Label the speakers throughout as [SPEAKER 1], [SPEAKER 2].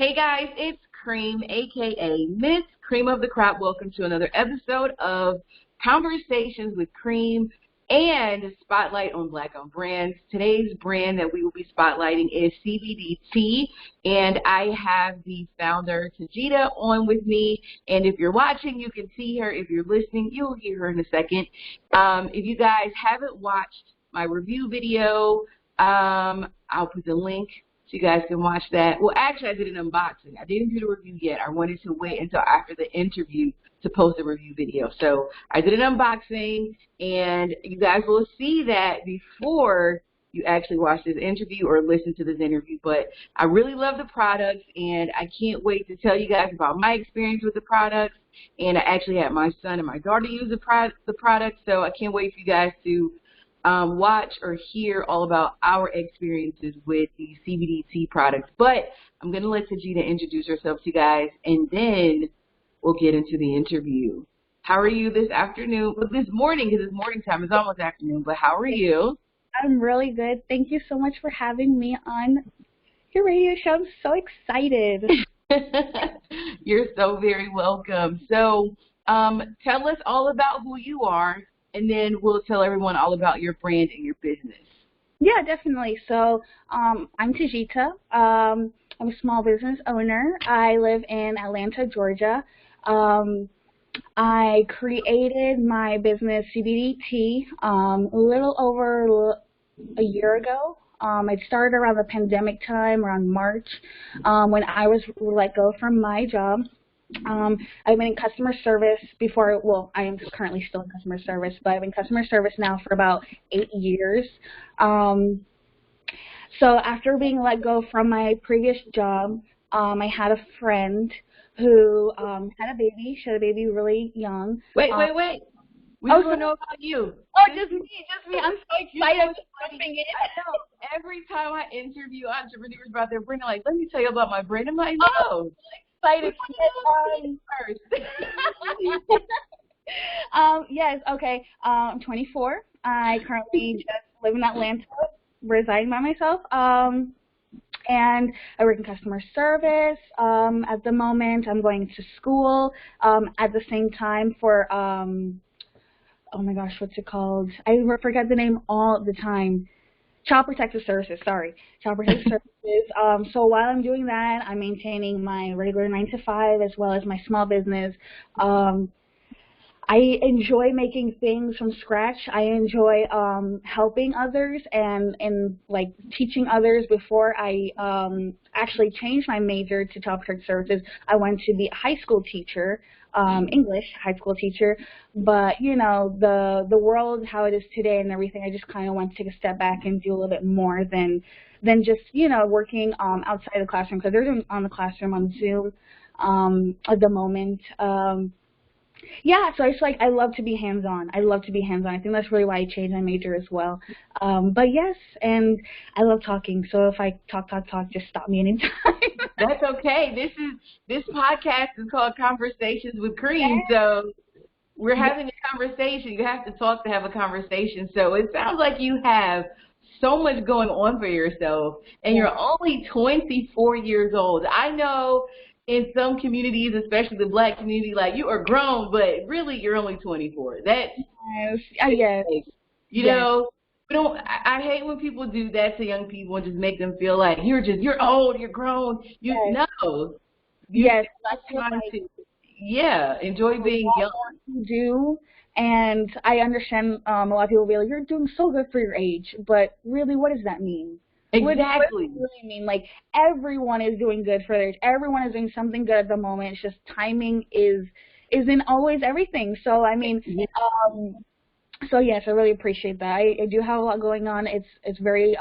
[SPEAKER 1] Hey guys, it's Cream, aka Miss Cream of the Crop. Welcome to another episode of Conversations with Cream and Spotlight on Black-owned brands. Today's brand that we will be spotlighting is CBD tea, and I have the founder, Tajita, on with me. And if you're watching, you can see her. If you're listening, you'll hear her in a second. If you guys haven't watched my review video, I'll put the link so you guys can watch that. Well, actually, I did an unboxing. I didn't do the review yet. I wanted to wait until after the interview to post a review video. So I did an unboxing, and you guys will see that before you actually watch this interview or listen to this interview. But I really love the products, and I can't wait to tell you guys about my experience with the products. And I actually had my son and my daughter use the product, so I can't wait for you guys to watch or hear all about our experiences with the CBD tea products. But I'm going to let Tajita introduce herself to you guys, and then we'll get into the interview. How are you this afternoon? Well, this morning, because it's morning time. It's almost afternoon, but how are you?
[SPEAKER 2] I'm really good. Thank you so much for having me on your radio show. I'm so excited.
[SPEAKER 1] You're so very welcome. So tell us all about who you are, and then we'll tell everyone all about your brand and your business.
[SPEAKER 2] Yeah, definitely. So I'm Tajita. I'm a small business owner. I live in Atlanta, Georgia. I created my business CBD tea a little over a year ago. I started around the pandemic time, around March, when I was let go from my job. I've been in customer service before. Well, I am currently still in customer service, but I've been in customer service now for about 8 years. So after being let go from my previous job, I had a friend who had a baby. She had a baby really young.
[SPEAKER 1] Wait. We just want to know about you.
[SPEAKER 2] Oh, just me. I'm so excited. I'm jumping in.
[SPEAKER 1] I know. Every time I interview entrepreneurs about their brand, I'm like, let me tell you about my brand. I'm like, no.
[SPEAKER 2] Excited.
[SPEAKER 1] First.
[SPEAKER 2] Yes, okay. I'm 24. I currently just live in Atlanta, residing by myself. And I work in customer service. At the moment, I'm going to school. At the same time for oh my gosh, what's it called? I forget the name all the time. Child Protective Services, sorry. Child Protective Services. So while I'm doing that, I'm maintaining my regular 9-to-5 as well as my small business. I enjoy making things from scratch. I enjoy helping others and like teaching others. Before I actually changed my major to Child Protective Services, I went to be a high school teacher, English high school teacher. But you know, the world how it is today and everything, I just kind of want to take a step back and do a little bit more than just, you know, working outside the classroom, because they're doing on the classroom on Zoom at the moment. Yeah, so it's like I love to be hands-on. I think that's really why I changed my major as well. But yes, and I love talking. So if I talk, just stop me anytime.
[SPEAKER 1] That's okay. This podcast is called Conversations with Cream. So we're having a conversation. You have to talk to have a conversation. So it sounds like you have so much going on for yourself, and you're only 24 years old. I know in some communities, especially the Black community, like, you are grown, but really you're only 24. That's
[SPEAKER 2] yes.
[SPEAKER 1] You know, I hate when people do that to young people and just make them feel like you're old, you're grown. No.
[SPEAKER 2] Yes.
[SPEAKER 1] Enjoy being young.
[SPEAKER 2] You do, and I understand a lot of people will be like, you're doing so good for your age, but really, what does that mean?
[SPEAKER 1] Exactly.
[SPEAKER 2] What does it really mean? Like, everyone is doing good for their age. Everyone is doing something good at the moment. It's just timing isn't always everything. So I mean, so yes, I really appreciate that. I do have a lot going on. It's very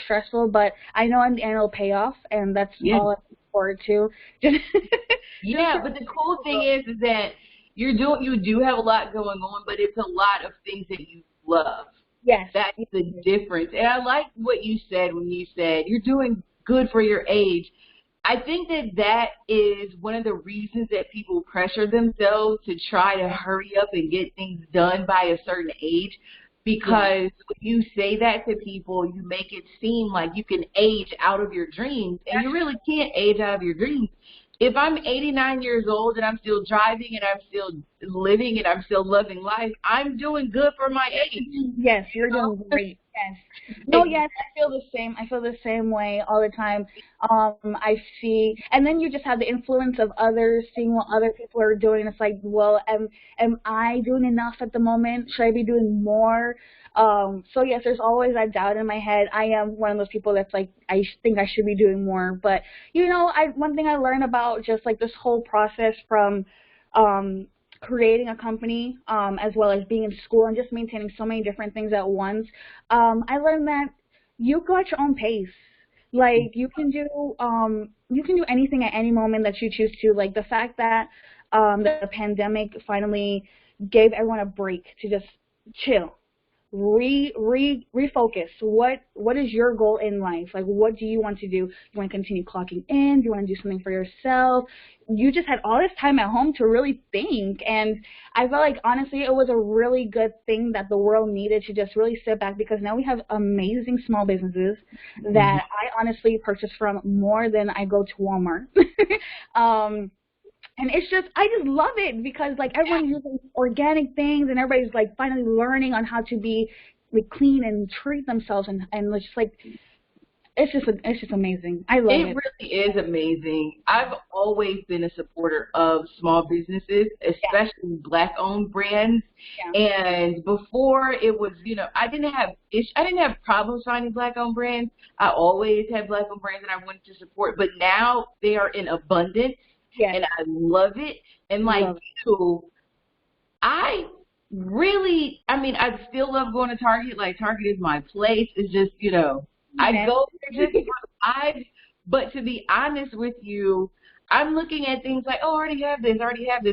[SPEAKER 2] stressful, but I know in the end it'll pay off, and that's all I look forward to.
[SPEAKER 1] Yeah, but the cool thing is that you do have a lot going on, but it's a lot of things that you love.
[SPEAKER 2] Yes.
[SPEAKER 1] That's the difference. And I like what you said when you said you're doing good for your age. I think that is one of the reasons that people pressure themselves to try to hurry up and get things done by a certain age, because when you say that to people, you make it seem like you can age out of your dreams, and you really can't age out of your dreams. If I'm 89 years old and I'm still driving and I'm still living and I'm still loving life, I'm doing good for my age.
[SPEAKER 2] Yes, you're doing great. Yes. No, yes, I feel the same. I feel the same way all the time. I see, and then you just have the influence of others, seeing what other people are doing. It's like, well, am I doing enough at the moment? Should I be doing more? So yes, there's always that doubt in my head. I am one of those people that's like, I think I should be doing more. But you know, one thing I learned about just like this whole process from creating a company, as well as being in school and just maintaining so many different things at once, I learned that you go at your own pace. Like you can do anything at any moment that you choose to. Like the fact that the pandemic finally gave everyone a break to just chill, refocus. What is your goal in life? Like, what do you want to do? You want to continue clocking in? Do you want to do something for yourself? You just had all this time at home to really think, and I felt like honestly it was a really good thing that the world needed to just really sit back, because now we have amazing small businesses that I honestly purchase from more than I go to Walmart. And it's just, I just love it because like everyone's using organic things and everybody's like finally learning on how to be like clean and treat themselves, and it's just like, it's just amazing. I love it.
[SPEAKER 1] It really is amazing. I've always been a supporter of small businesses, especially Black-owned brands. Yeah. And before it was, you know, I didn't have problems finding Black-owned brands. I always had Black-owned brands that I wanted to support, but now they are in abundance. Yes. And I love it. And like you, I still love going to Target. Like Target is my place. It's just, you know, I go there just for vibes. But to be honest with you, I'm looking at things like, oh, I already have this,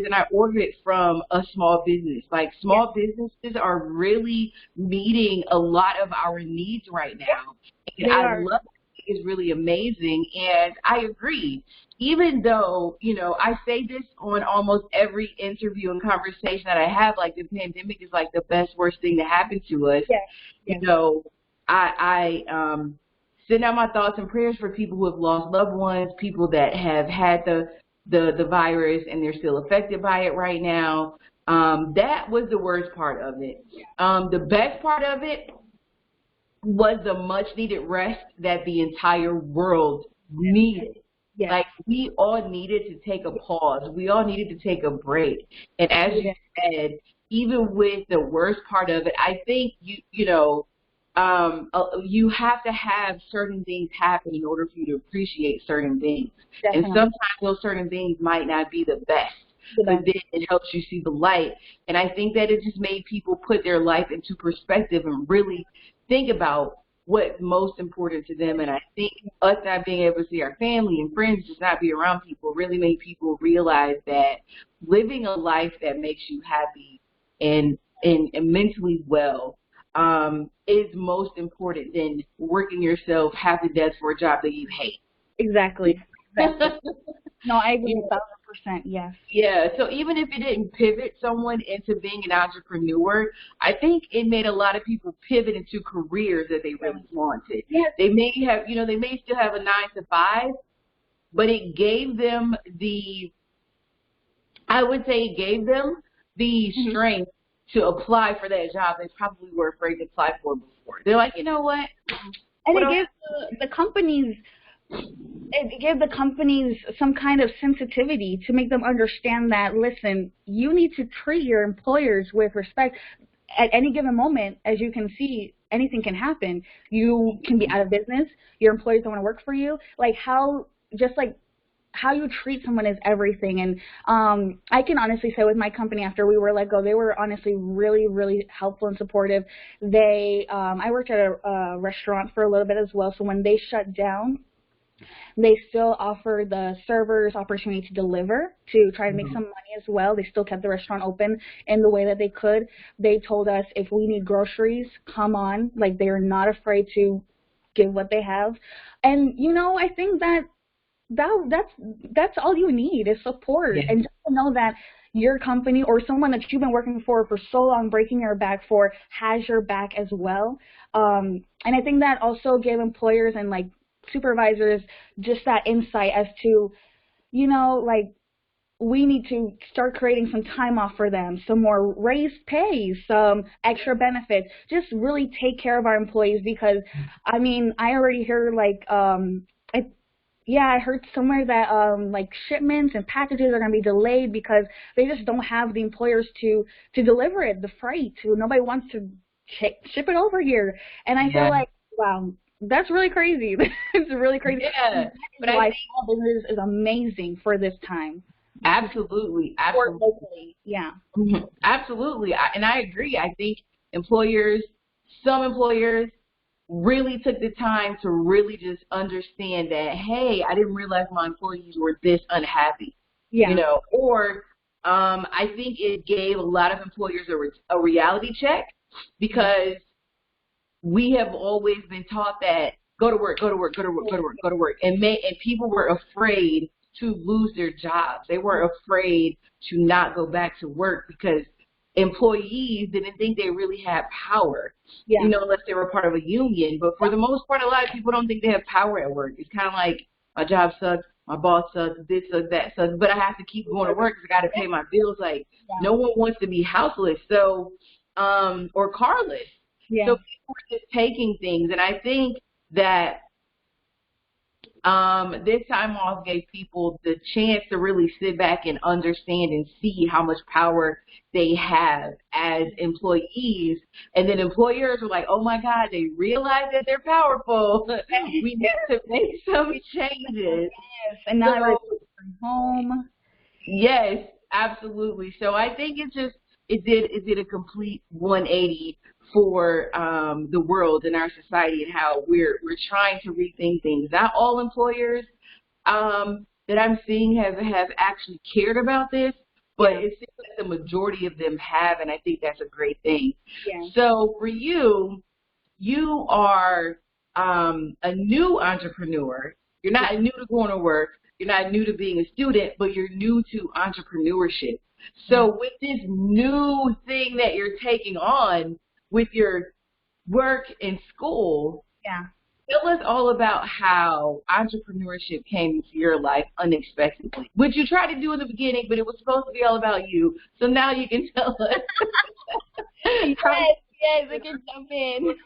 [SPEAKER 1] and I order it from a small business. Like small businesses are really meeting a lot of our needs right now. And I love it. It's really amazing. And I agree. Even though, you know, I say this on almost every interview and conversation that I have, like the pandemic is like the best, worst thing to happen to us. Yes. You know, I send out my thoughts and prayers for people who have lost loved ones, people that have had the virus and they're still affected by it right now. That was the worst part of it. The best part of it was the much needed rest that the entire world needed. Yes. Like we all needed to take a pause. We all needed to take a break. And as you said, even with the worst part of it, I think you have to have certain things happen in order for you to appreciate certain things. Definitely. And sometimes those certain things might not be the best, but then it helps you see the light. And I think that it just made people put their life into perspective and really think about what's most important to them. And I think us not being able to see our family and friends, just not be around people, really made people realize that living a life that makes you happy and mentally well is most important than working yourself half to death for a job that you hate.
[SPEAKER 2] Exactly. No, I agree 1,000%, yes.
[SPEAKER 1] Yeah, so even if it didn't pivot someone into being an entrepreneur, I think it made a lot of people pivot into careers that they really wanted. Yes. They may have, you know, they may still have a 9-to-5, but it gave them the strength to apply for that job they probably were afraid to apply for before. They're like, you know what?
[SPEAKER 2] And it gives the companies some kind of sensitivity to make them understand that, listen, you need to treat your employers with respect. At any given moment, as you can see, anything can happen. You can be out of business. Your employers don't want to work for you. Like how you treat someone is everything. And I can honestly say with my company, after we were let go, they were honestly really, really helpful and supportive. I worked at a restaurant for a little bit as well. So when they shut down, they still offered the servers opportunity to deliver, to try to make some money as well. They still kept the restaurant open in the way that they could. They told us if we need groceries, come on. Like, they're not afraid to give what they have. And, you know, I think that that's all you need is support,
[SPEAKER 1] Yeah.
[SPEAKER 2] and just to know that your company or someone that you've been working for so long, breaking your back for, has your back as well. And I think that also gave employers and like supervisors just that insight as to, like, we need to start creating some time off for them, some more raised pay, some extra benefits, just really take care of our employees because, I mean, I already heard like, I heard somewhere that like shipments and packages are going to be delayed because they just don't have the employers to deliver it, the freight. Nobody wants to ship it over here. And I feel
[SPEAKER 1] Yeah.
[SPEAKER 2] like, wow, that's really crazy. It's really crazy.
[SPEAKER 1] Yeah. But I
[SPEAKER 2] Why
[SPEAKER 1] think
[SPEAKER 2] small business is amazing for this time.
[SPEAKER 1] absolutely,
[SPEAKER 2] Or
[SPEAKER 1] absolutely.
[SPEAKER 2] locally, yeah.
[SPEAKER 1] Mhm. Absolutely. And I agree. I think some employers really took the time to really just understand that, hey, I didn't realize my employees were this unhappy,
[SPEAKER 2] Yeah.
[SPEAKER 1] or I think it gave a lot of employers a reality check because we have always been taught that go to work, go to work, go to work, go to work, go to work. And people were afraid to lose their jobs. They were afraid to not go back to work because employees didn't think they really had power,
[SPEAKER 2] Yeah.
[SPEAKER 1] unless they were part of a union. But for the most part, a lot of people don't think they have power at work. It's kind of like my job sucks, my boss sucks, this sucks, that sucks, but I have to keep going to work because I got to pay my bills. Like, no one wants to be houseless, so or carless.
[SPEAKER 2] Yeah.
[SPEAKER 1] So people are just taking things, and I think that this time off gave people the chance to really sit back and understand and see how much power they have as employees. And then employers were like, oh my God, they realize that they're powerful. We need to make some changes.
[SPEAKER 2] Yes. And now
[SPEAKER 1] So,
[SPEAKER 2] everybody's from home.
[SPEAKER 1] yes, absolutely. So I think it did a complete 180 for the world and our society and how we're trying to rethink things. Not all employers that I'm seeing have actually cared about this, but it seems like the majority of them have, and I think that's a great thing.
[SPEAKER 2] Yeah.
[SPEAKER 1] So for you, you are a new entrepreneur. You're not new to going to work. You're not new to being a student, but you're new to entrepreneurship. So with this new thing that you're taking on with your work and school,
[SPEAKER 2] Yeah.
[SPEAKER 1] tell us all about how entrepreneurship came into your life unexpectedly, which you tried to do in the beginning, but it was supposed to be all about you. So now you can tell us.
[SPEAKER 2] Yes, I can jump in.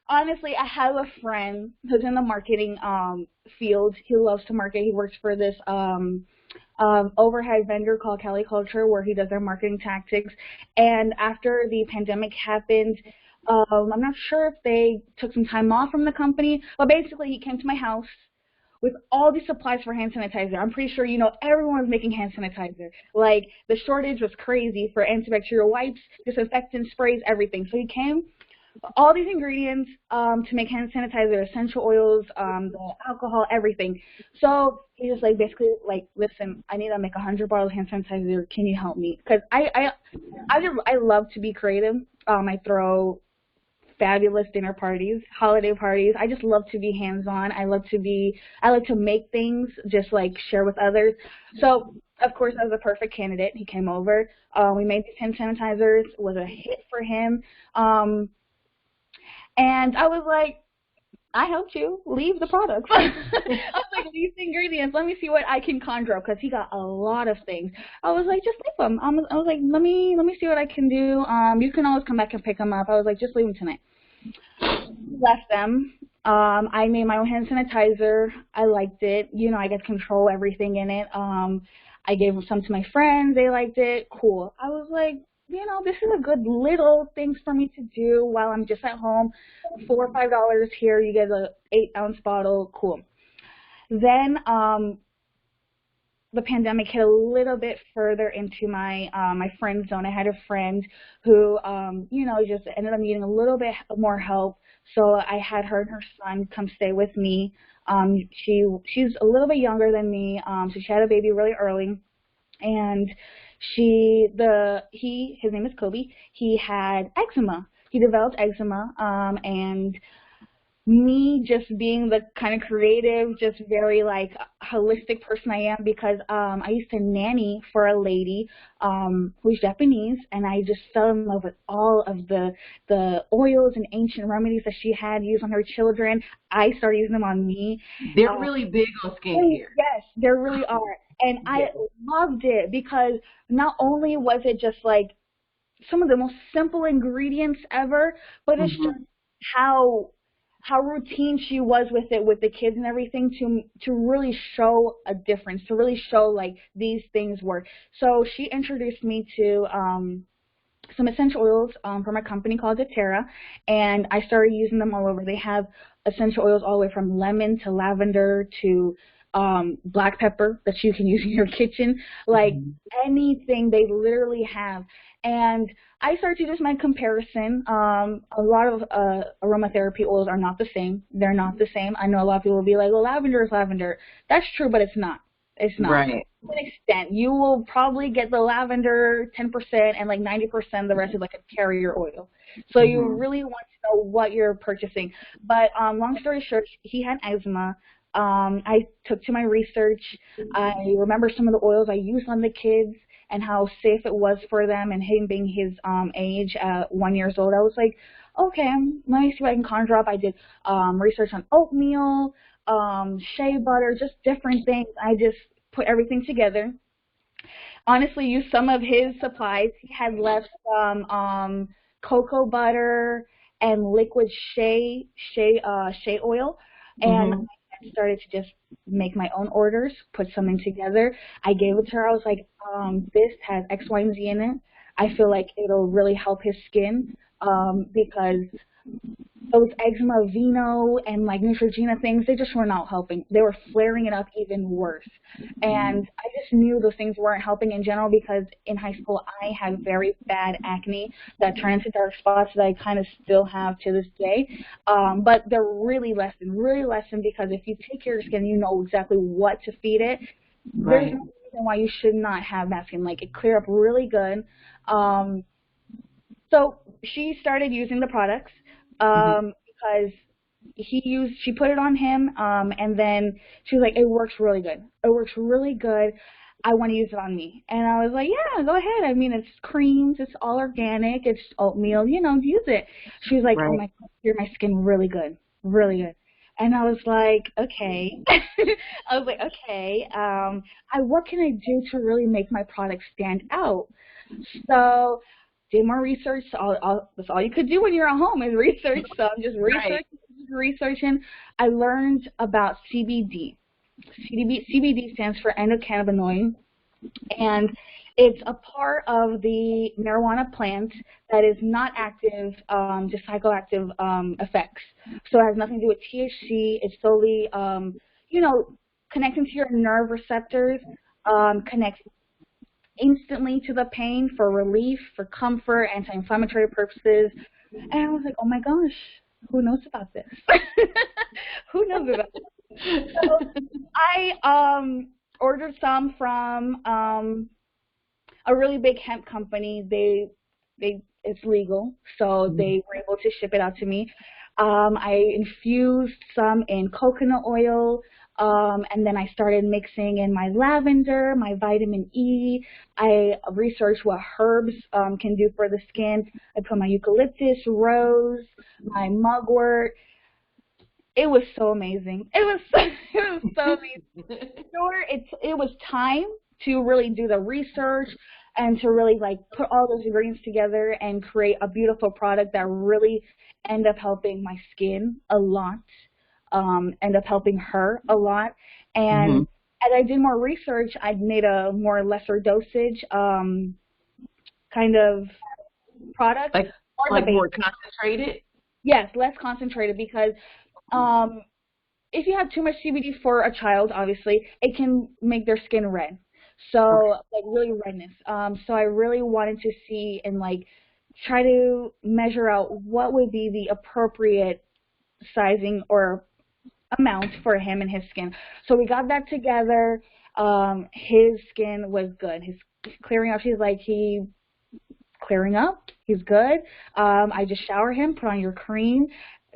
[SPEAKER 2] Honestly, I have a friend who's in the marketing field. He loves to market. He works for this overhead vendor called Cali Culture, where he does their marketing tactics. And after the pandemic happened, I'm not sure if they took some time off from the company, but basically he came to my house with all these supplies for hand sanitizer. I'm pretty sure everyone was making hand sanitizer. Like, the shortage was crazy for antibacterial wipes, disinfectant sprays, everything. So he came all these ingredients to make hand sanitizer, essential oils, the alcohol, everything. So he just like basically like, listen, I need to make 100 bottles of hand sanitizer. Can you help me? Because I love to be creative. I throw fabulous dinner parties, holiday parties. I just love to be hands-on. I like to make things, just like share with others. So of course, I was a perfect candidate. He came over. We made these hand sanitizers. It was a hit for him. And I was like, I helped you leave the products. I was like, these ingredients, let me see what I can conjure up, because he got a lot of things. I was like, just leave them. I was like, let me see what I can do. You can always come back and pick them up. I was like, just leave them tonight. Left them. I made my own hand sanitizer. I liked it. I get to control everything in it. I gave some to my friends. They liked it. Cool. I was like, this is a good little things for me to do while I'm just at home. $4 or $5 here. You get a 8-ounce bottle. Cool. Then the pandemic hit a little bit further into my my friend zone. I had a friend who just ended up needing a little bit more help. So I had her and her son come stay with me. She's a little bit younger than me. So she had a baby really early. And his name is Kobe. He had eczema. He developed eczema, and me just being the kind of creative, just very like holistic person I am, because I used to nanny for a lady who's Japanese, and I just fell in love with all of the oils and ancient remedies that she had used on her children. I started using them on me.
[SPEAKER 1] They're really big on skincare.
[SPEAKER 2] Yes, they really are. And I loved it because not only was it just like some of the most simple ingredients ever, but it's just how routine she was with it, with the kids and everything, to really show a difference, to really show like these things work. So she introduced me to some essential oils from a company called doTERRA, and I started using them all over. They have essential oils all the way from lemon to lavender to black pepper that you can use in your kitchen, like anything they literally have. And I started to do my comparison. A lot of aromatherapy oils are not the same. They're not the same. I know a lot of people will be like, well, lavender is lavender. That's true, but it's not. It's not.
[SPEAKER 1] Right.
[SPEAKER 2] To an extent. You will probably get the lavender 10% and like 90% the rest is like a carrier oil. So you really want to know what you're purchasing. But long story short, he had eczema. I took to my research. I remember some of the oils I used on the kids and how safe it was for them, and him being his age at 1 year old. I was like, okay, let me see what I can conjure up. I did research on oatmeal, shea butter, just different things. I just put everything together. Honestly, used some of his supplies. He had left some cocoa butter and liquid shea oil, and I started to just make my own orders, put something together. I gave it to her. I was like, this has X, Y, and Z in it. I feel like it'll really help his skin because those eczema veno and like Neutrogena things, they just were not helping. They were flaring it up even worse. And I just knew those things weren't helping in general because in high school I had very bad acne that turned into dark spots that I kind of still have to this day. But they're really lessened because if you take care of your skin, you know exactly what to feed it. There's no reason why you should not have that skin. Like, it cleared up really good. So she started using the products. Because she put it on him, and then she was like, it works really good. It works really good. I want to use it on me. And I was like, yeah, go ahead. I mean, it's creams, it's all organic, it's oatmeal, use it. She was like, oh my God, you're my skin really good, really good. And I was like, okay. What can I do to really make my product stand out? So did more research. That's all you could do when you're at home is research. So I'm just researching. I learned about CBD. CBD stands for endocannabinoid, and it's a part of the marijuana plant that is not active, just psychoactive effects. So it has nothing to do with THC. It's solely, connecting to your nerve receptors, connects instantly to the pain for relief, for comfort, anti-inflammatory purposes. And I was like, oh my gosh, who knows about this? Who knows about this? So I ordered some from a really big hemp company. It's legal, so they were able to ship it out to me. I infused some in coconut oil, and then I started mixing in my lavender, my vitamin E. I researched what herbs can do for the skin. I put my eucalyptus, rose, my mugwort. It was so amazing. It was so amazing. Sure, it was time to really do the research and to really like put all those ingredients together and create a beautiful product that really ended up helping my skin a lot. End up helping her a lot. And as I did more research, I made a more lesser dosage kind of product.
[SPEAKER 1] Like more concentrated?
[SPEAKER 2] Yes, less concentrated, because if you have too much CBD for a child, obviously, it can make their skin red. So, like, really redness. So I really wanted to see and, like, try to measure out what would be the appropriate sizing or amount for him and his skin. So we got that together. His skin was good. He's clearing up. She's like, clearing up. He's good. I just shower him, put on your cream,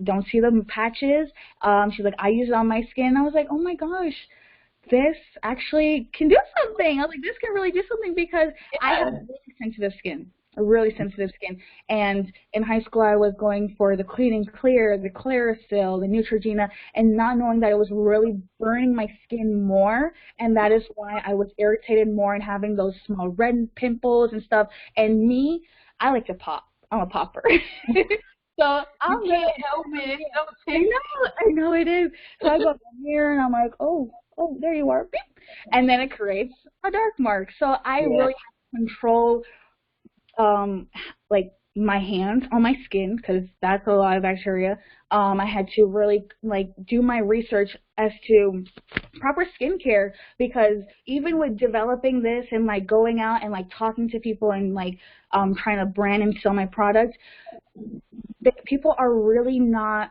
[SPEAKER 2] don't see the patches. She's like, I use it on my skin. And I was like, oh my gosh, this actually can do something. I was like, this can really do something because I have really sensitive skin, really sensitive skin. And in high school, I was going for the Clean and Clear, the Clarisil, the Neutrogena, and not knowing that it was really burning my skin more. And that is why I was irritated more and having those small red pimples and stuff. And me, I like to pop. I'm a popper. So I'm
[SPEAKER 1] you can't help it. It's so
[SPEAKER 2] I know it is. So I go in the mirror and I'm like, oh, there you are. Beep. And then it creates a dark mark. So I really have to control like my hands on my skin because that's a lot of bacteria. I had to really like do my research as to proper skincare because even with developing this and like going out and like talking to people and like trying to brand and sell my product, people are really not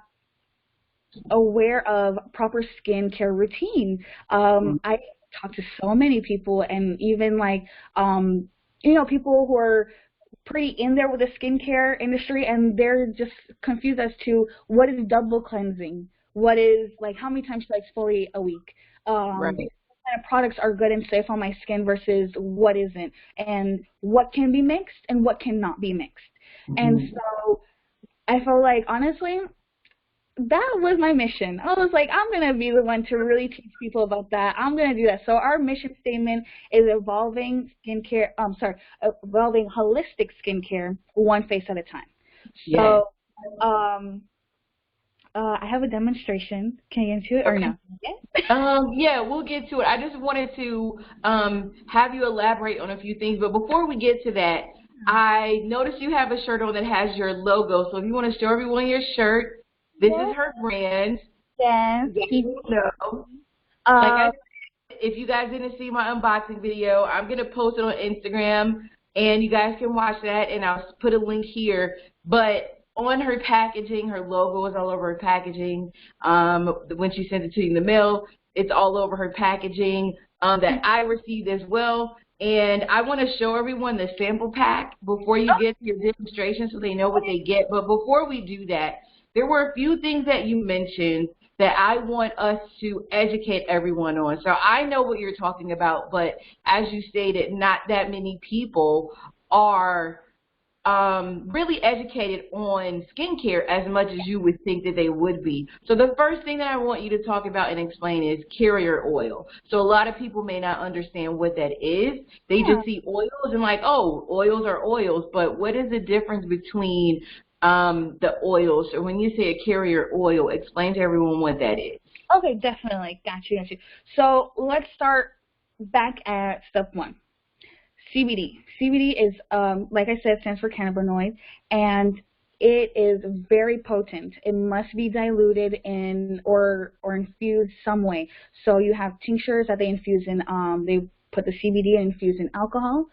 [SPEAKER 2] aware of proper skincare routine. I talk to so many people and even like you know, people who are pretty in there with the skincare industry and they're just confused as to what is double cleansing, what is like how many times should I exfoliate a week, what kind of products are good and safe on my skin versus what isn't, and what can be mixed and what cannot be mixed. And so I felt like honestly that was my mission. I was like, I'm going to be the one to really teach people about that. I'm going to do that. So our mission statement is evolving holistic skincare one face at a time. So I have a demonstration. Can you get into it or no?
[SPEAKER 1] Yeah, we'll get to it. I just wanted to have you elaborate on a few things. But before we get to that, I noticed you have a shirt on that has your logo. So if you want to show everyone your shirt, this is her brand.
[SPEAKER 2] Yes.
[SPEAKER 1] Like I said, if you guys didn't see my unboxing video, I'm going to post it on Instagram, and you guys can watch that, and I'll put a link here. But on her packaging, her logo is all over her packaging. When she sends it to you in the mail, it's all over her packaging that I received as well. And I want to show everyone the sample pack before you get to your demonstration so they know what they get. But before we do that, there were a few things that you mentioned that I want us to educate everyone on. So I know what you're talking about, but as you stated, not that many people are really educated on skincare as much as you would think that they would be. So the first thing that I want you to talk about and explain is carrier oil. So a lot of people may not understand what that is. They just see oils and like, oh, oils are oils, but what is the difference between the oils? So when you say a carrier oil, explain to everyone what that is.
[SPEAKER 2] Okay, definitely. Got you. So let's start back at step one. CBD. CBD is, like I said, stands for cannabinoid, and it is very potent. It must be diluted in or infused some way. So you have tinctures that they infuse in. They put the CBD and infuse in alcohol.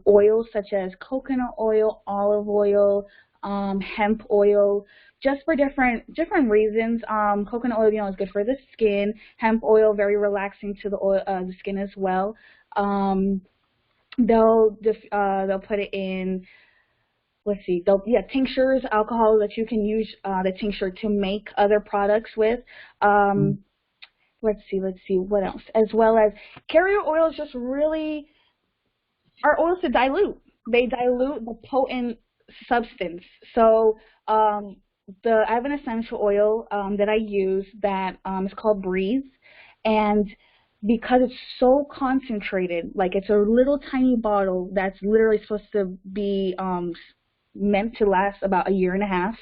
[SPEAKER 2] Oils such as coconut oil, olive oil, hemp oil, just for different reasons. Coconut oil, is good for the skin. Hemp oil, very relaxing to the skin as well. They'll put it in. Let's see. Tinctures, alcohol that you can use the tincture to make other products with. Let's see what else. As well as carrier oils, just really are oils to dilute. They dilute the potent substance. So I have an essential oil that I use that is called Breeze, and because it's so concentrated, like it's a little tiny bottle that's literally supposed to be meant to last about a year and a half.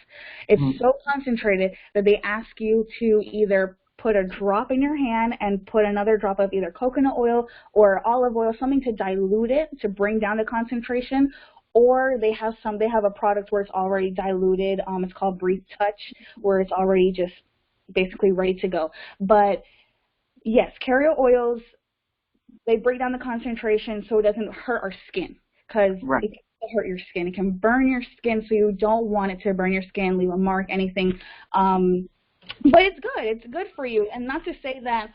[SPEAKER 2] It's so concentrated that they ask you to either put a drop in your hand and put another drop of either coconut oil or olive oil, something to dilute it, to bring down the concentration, or they have a product where it's already diluted. It's called Breathe Touch, where it's already just basically ready to go. But yes, carrier oils, they break down the concentration so it doesn't hurt our skin, because it can hurt your skin. It can burn your skin, so you don't want it to burn your skin, leave a mark, anything. But it's good. It's good for you. And not to say that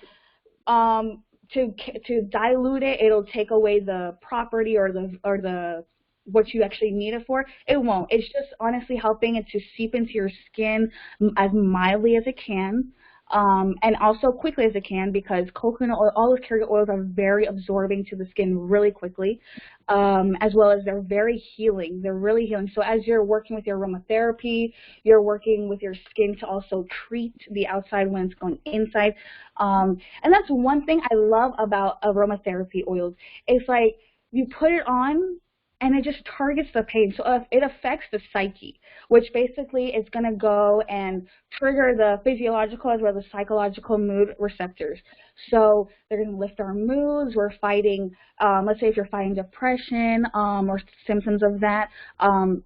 [SPEAKER 2] to dilute it, it'll take away the property or the what you actually need it for, it won't. It's just honestly helping it to seep into your skin as mildly as it can. And also quickly as it can, because coconut oil, all those carrier oils are very absorbing to the skin really quickly, as well as they're very healing. They're really healing. So as you're working with your aromatherapy, you're working with your skin to also treat the outside when it's going inside. And that's one thing I love about aromatherapy oils. It's like you put it on, and it just targets the pain. So it affects the psyche, which basically is going to go and trigger the physiological as well as the psychological mood receptors. So they're going to lift our moods. We're fighting, let's say if you're fighting depression or symptoms of that.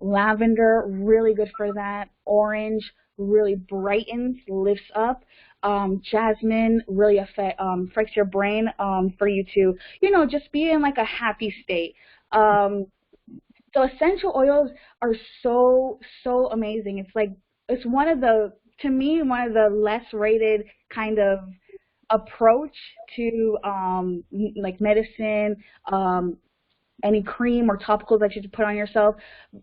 [SPEAKER 2] Lavender, really good for that. Orange really brightens, lifts up. Jasmine really affects your brain for you to, just be in like a happy state. So essential oils are so amazing. It's like, it's to me, one of the less rated kind of approach to like medicine, any cream or topicals that you put on yourself.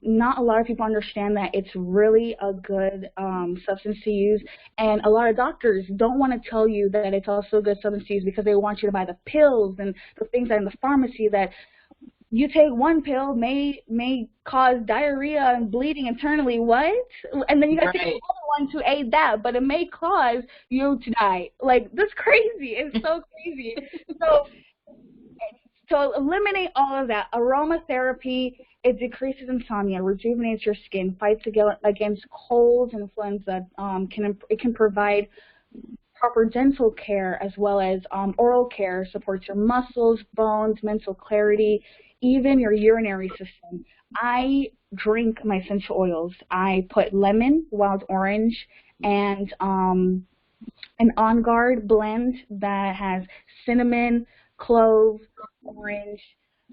[SPEAKER 2] Not a lot of people understand that it's really a good substance to use, and a lot of doctors don't want to tell you that it's also a good substance to use because they want you to buy the pills and the things that are in the pharmacy that you take one pill may cause diarrhea and bleeding internally. What? And then you got to take another one to aid that, but it may cause you to die. Like, that's crazy. It's so crazy. So eliminate all of that. Aromatherapy, it decreases insomnia, rejuvenates your skin, fights against colds and influenza. It can provide proper dental care as well as oral care, supports your muscles, bones, mental clarity, even your urinary system. I drink my essential oils. I put lemon, wild orange, and an On Guard blend that has cinnamon, clove, orange,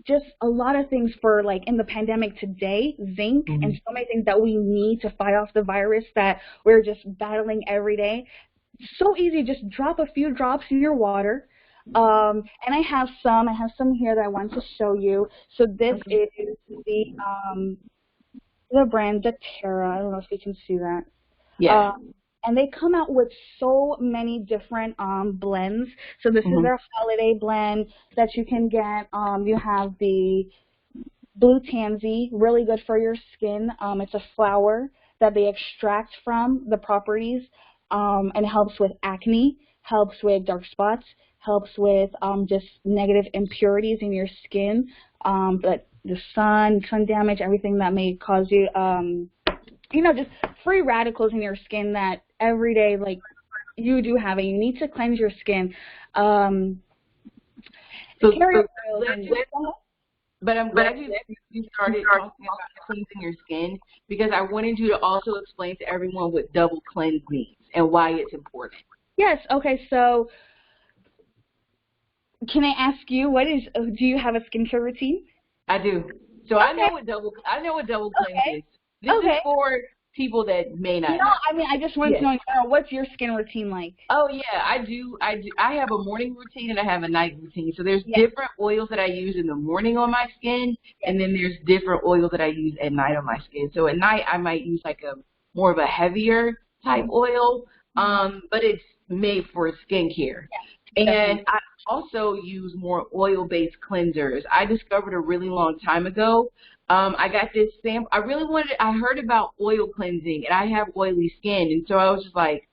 [SPEAKER 2] just a lot of things for, like, in the pandemic today, zinc, and so many things that we need to fight off the virus that we're just battling every day. So easy, just drop a few drops in your water. And I have some here that I want to show you. So this is the brand doTERRA. I don't know if you can see that.
[SPEAKER 1] Yeah.
[SPEAKER 2] And they come out with so many different blends. So this is their holiday blend that you can get. You have the Blue Tansy, really good for your skin. It's a flower that they extract from the properties, and helps with acne, helps with dark spots, helps with just negative impurities in your skin, but the sun damage, everything that may cause you, just free radicals in your skin that every day, like, you do have it. You need to cleanse your skin. But
[SPEAKER 1] I'm glad you started talking about cleansing your skin, because I wanted you to also explain to everyone what double cleanse means and why it's important.
[SPEAKER 2] Yes. Okay. So, can I ask you, do you have a skincare routine?
[SPEAKER 1] I do. So okay. I know what double cleanse is. This is for people that may not know.
[SPEAKER 2] I mean, I just wanted to know, what's your skin routine like?
[SPEAKER 1] Oh, yeah, I do. I have a morning routine and I have a night routine. So there's different oils that I use in the morning on my skin, and then there's different oils that I use at night on my skin. So at night, I might use like more of a heavier type oil, but it's made for skincare. And I also use more oil-based cleansers. I discovered a really long time ago. I got this sample. I heard about oil cleansing, and I have oily skin. And so I was just like,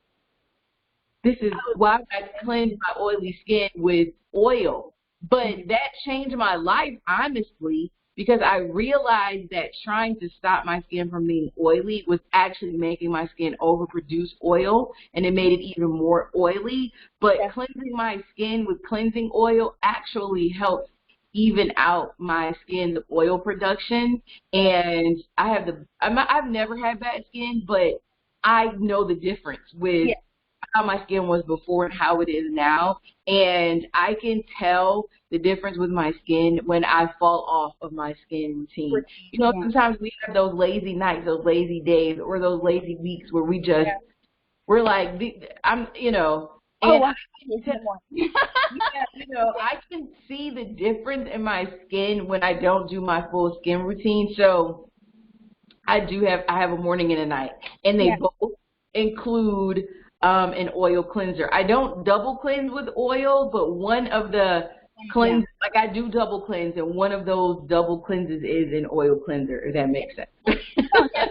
[SPEAKER 1] this is why I cleanse my oily skin with oil. But that changed my life, honestly, because I realized that trying to stop my skin from being oily was actually making my skin overproduce oil, and it made it even more oily. But cleansing my skin with cleansing oil actually helps even out my skin's oil production. And I've never had bad skin, but I know the difference with how my skin was before and how it is now. And I can tell the difference with my skin when I fall off of my skin routine. Sometimes we have those lazy nights, those lazy days, or those lazy weeks where we're like,
[SPEAKER 2] Oh,
[SPEAKER 1] And
[SPEAKER 2] wow.
[SPEAKER 1] yeah, I can see the difference in my skin when I don't do my full skin routine. So I have a morning and a night, and they
[SPEAKER 2] Yeah.
[SPEAKER 1] both include an oil cleanser. I don't double cleanse with oil, but one of the
[SPEAKER 2] Yeah.
[SPEAKER 1] cleanse, like I do double cleanse, and one of those double cleanses is an oil cleanser, if that makes sense.
[SPEAKER 2] Oh, yeah.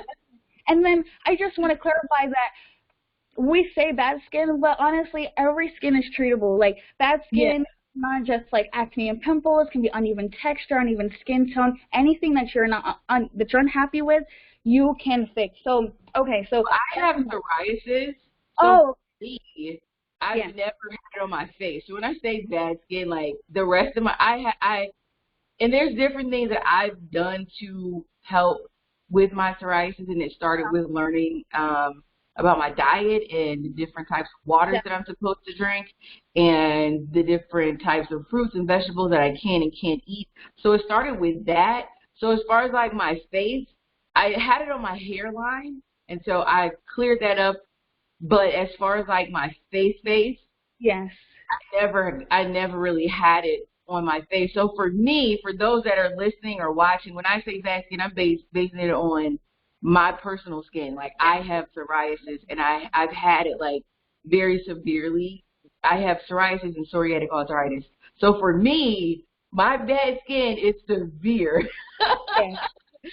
[SPEAKER 2] And then I just want to clarify that we say bad skin, but honestly, every skin is treatable. Like, bad
[SPEAKER 1] Yeah.
[SPEAKER 2] skin, not just like acne and pimples, can be uneven texture, uneven skin tone, anything that you're not that you're unhappy with, you can fix. So, okay, so
[SPEAKER 1] I have psoriasis, so
[SPEAKER 2] oh,
[SPEAKER 1] for me, I've
[SPEAKER 2] yeah,
[SPEAKER 1] never had it on my face. So when I say bad skin, like the rest of my, and there's different things that I've done to help with my psoriasis, and it started with learning about my diet and the different types of waters
[SPEAKER 2] yeah,
[SPEAKER 1] that I'm supposed to drink, and the different types of fruits and vegetables that I can and can't eat. So it started with that. So as far as like my face, I had it on my hairline, and so I cleared that up. But as far as like my face,
[SPEAKER 2] yes.
[SPEAKER 1] I never really had it on my face. So for me, for those that are listening or watching, when I say bad skin, I'm basing it on my personal skin. Like I have psoriasis, and I've had it like very severely. I have psoriasis and psoriatic arthritis. So for me, my bad skin is severe.
[SPEAKER 2] Yeah.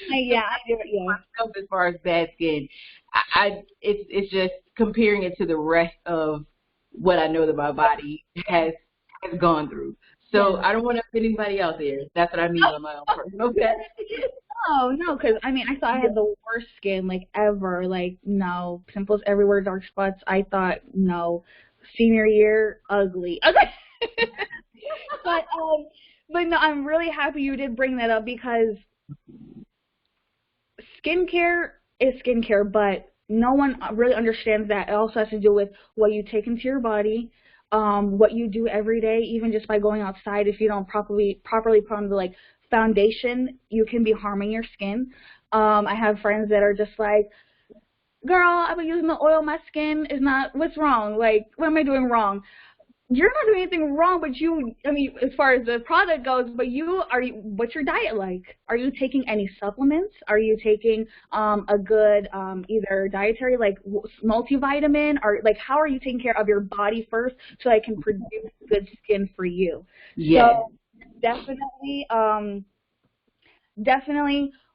[SPEAKER 2] Yeah, I do. Yeah.
[SPEAKER 1] Myself as far as bad skin, it's just comparing it to the rest of what I know that my body has gone through. So
[SPEAKER 2] Yeah.
[SPEAKER 1] I don't want to put anybody out there. That's what I mean by my own personal bad skin.
[SPEAKER 2] Oh, no, because I mean, I thought I had the worst skin, like, ever. Like, no, pimples everywhere, dark spots. I thought, no, senior year, ugly. Okay. But, but no, I'm really happy you did bring that up because skincare is skincare, but no one really understands that. It also has to do with what you take into your body, what you do every day, even just by going outside. If you don't properly put on the like foundation, you can be harming your skin. I have friends that are just like, girl, I've been using the oil, my skin is not, what's wrong? Like, what am I doing wrong? You're not doing anything wrong, but I mean, as far as the product goes, but what's your diet like? Are you taking any supplements? Are you taking a good either dietary, like multivitamin, or like how are you taking care of your body first so I can produce good skin for you?
[SPEAKER 1] Yes.
[SPEAKER 2] So definitely,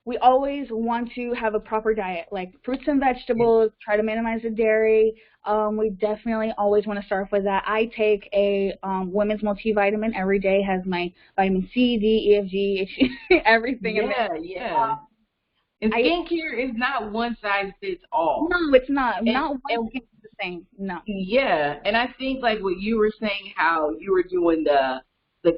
[SPEAKER 2] we always want to have a proper diet, like fruits and vegetables, try to minimize the dairy. We definitely always want to start off with that. I take a women's multivitamin every day, has my vitamin C, D, E, F, G, H, everything in there.
[SPEAKER 1] Yeah. And skincare is not one size fits all.
[SPEAKER 2] No, it's not. Not one
[SPEAKER 1] And
[SPEAKER 2] skin is the same. No.
[SPEAKER 1] yeah, and I think like what you were saying, how you were doing the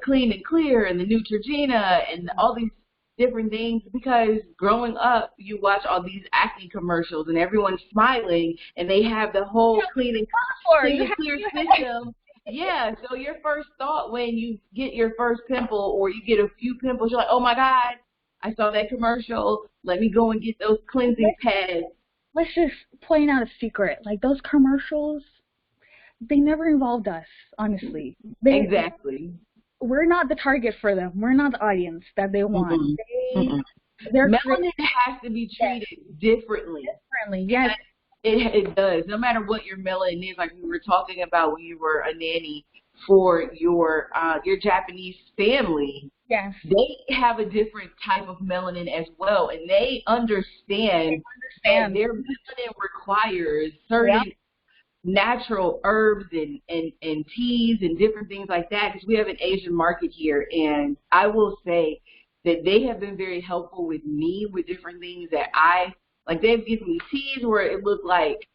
[SPEAKER 1] clean and clear and the Neutrogena and all these different things, because growing up you watch all these acne commercials and everyone's smiling and they have the whole clean and clear system. Yeah, so your first thought when you get your first pimple or you get a few pimples, you're like, oh my God, I saw that commercial. Let me go and get those cleansing pads.
[SPEAKER 2] Let's just point out a secret. Like those commercials, they never involved us, honestly.
[SPEAKER 1] Exactly.
[SPEAKER 2] We're not the target for them. We're not the audience that they want.
[SPEAKER 1] Melanin has to be treated differently.
[SPEAKER 2] Yes.
[SPEAKER 1] It does. No matter what your melanin is, like we were talking about when you were a nanny for your Japanese family.
[SPEAKER 2] Yes.
[SPEAKER 1] They have a different type of melanin as well, and they understand that their melanin requires certain natural herbs and teas and different things like that, because we have an Asian market here, and I will say that they have been very helpful with me with different things that like they've given me teas where it looked like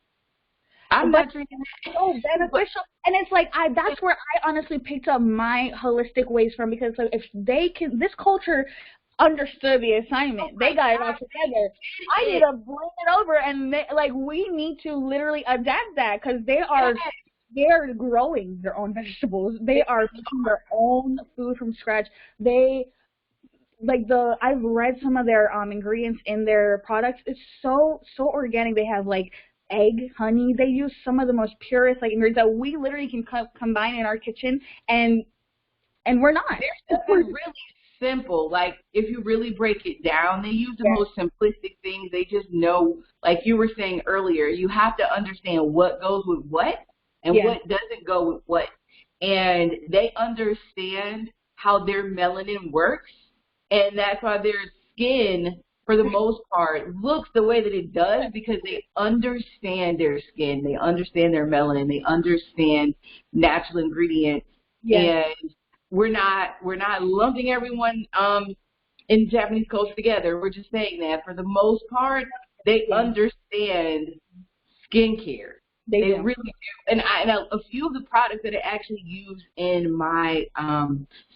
[SPEAKER 1] I'm not drinking that.
[SPEAKER 2] Oh, beneficial. And it's like that's where I honestly picked up my holistic ways from, because like if they can, this culture understood the assignment. They got it all together. I need to bring it over, and we need to literally adapt that, because they're growing their own vegetables. They are making their own food from scratch. I've read some of their ingredients in their products. It's so organic. They have like egg, honey. They use some of the most purest like ingredients that we literally can combine in our kitchen, and we're not.
[SPEAKER 1] They're really simple. Like, if you really break it down, they use the most simplistic things. They just know, like you were saying earlier, you have to understand what goes with what and what doesn't go with what. And they understand how their melanin works, and that's why their skin, for the most part, looks the way that it does, because they understand their skin, they understand their melanin, they understand natural ingredients. And we're not lumping everyone in Japanese culture together. We're just saying that for the most part, they understand skincare. They really do. And a few of the products that I actually use in my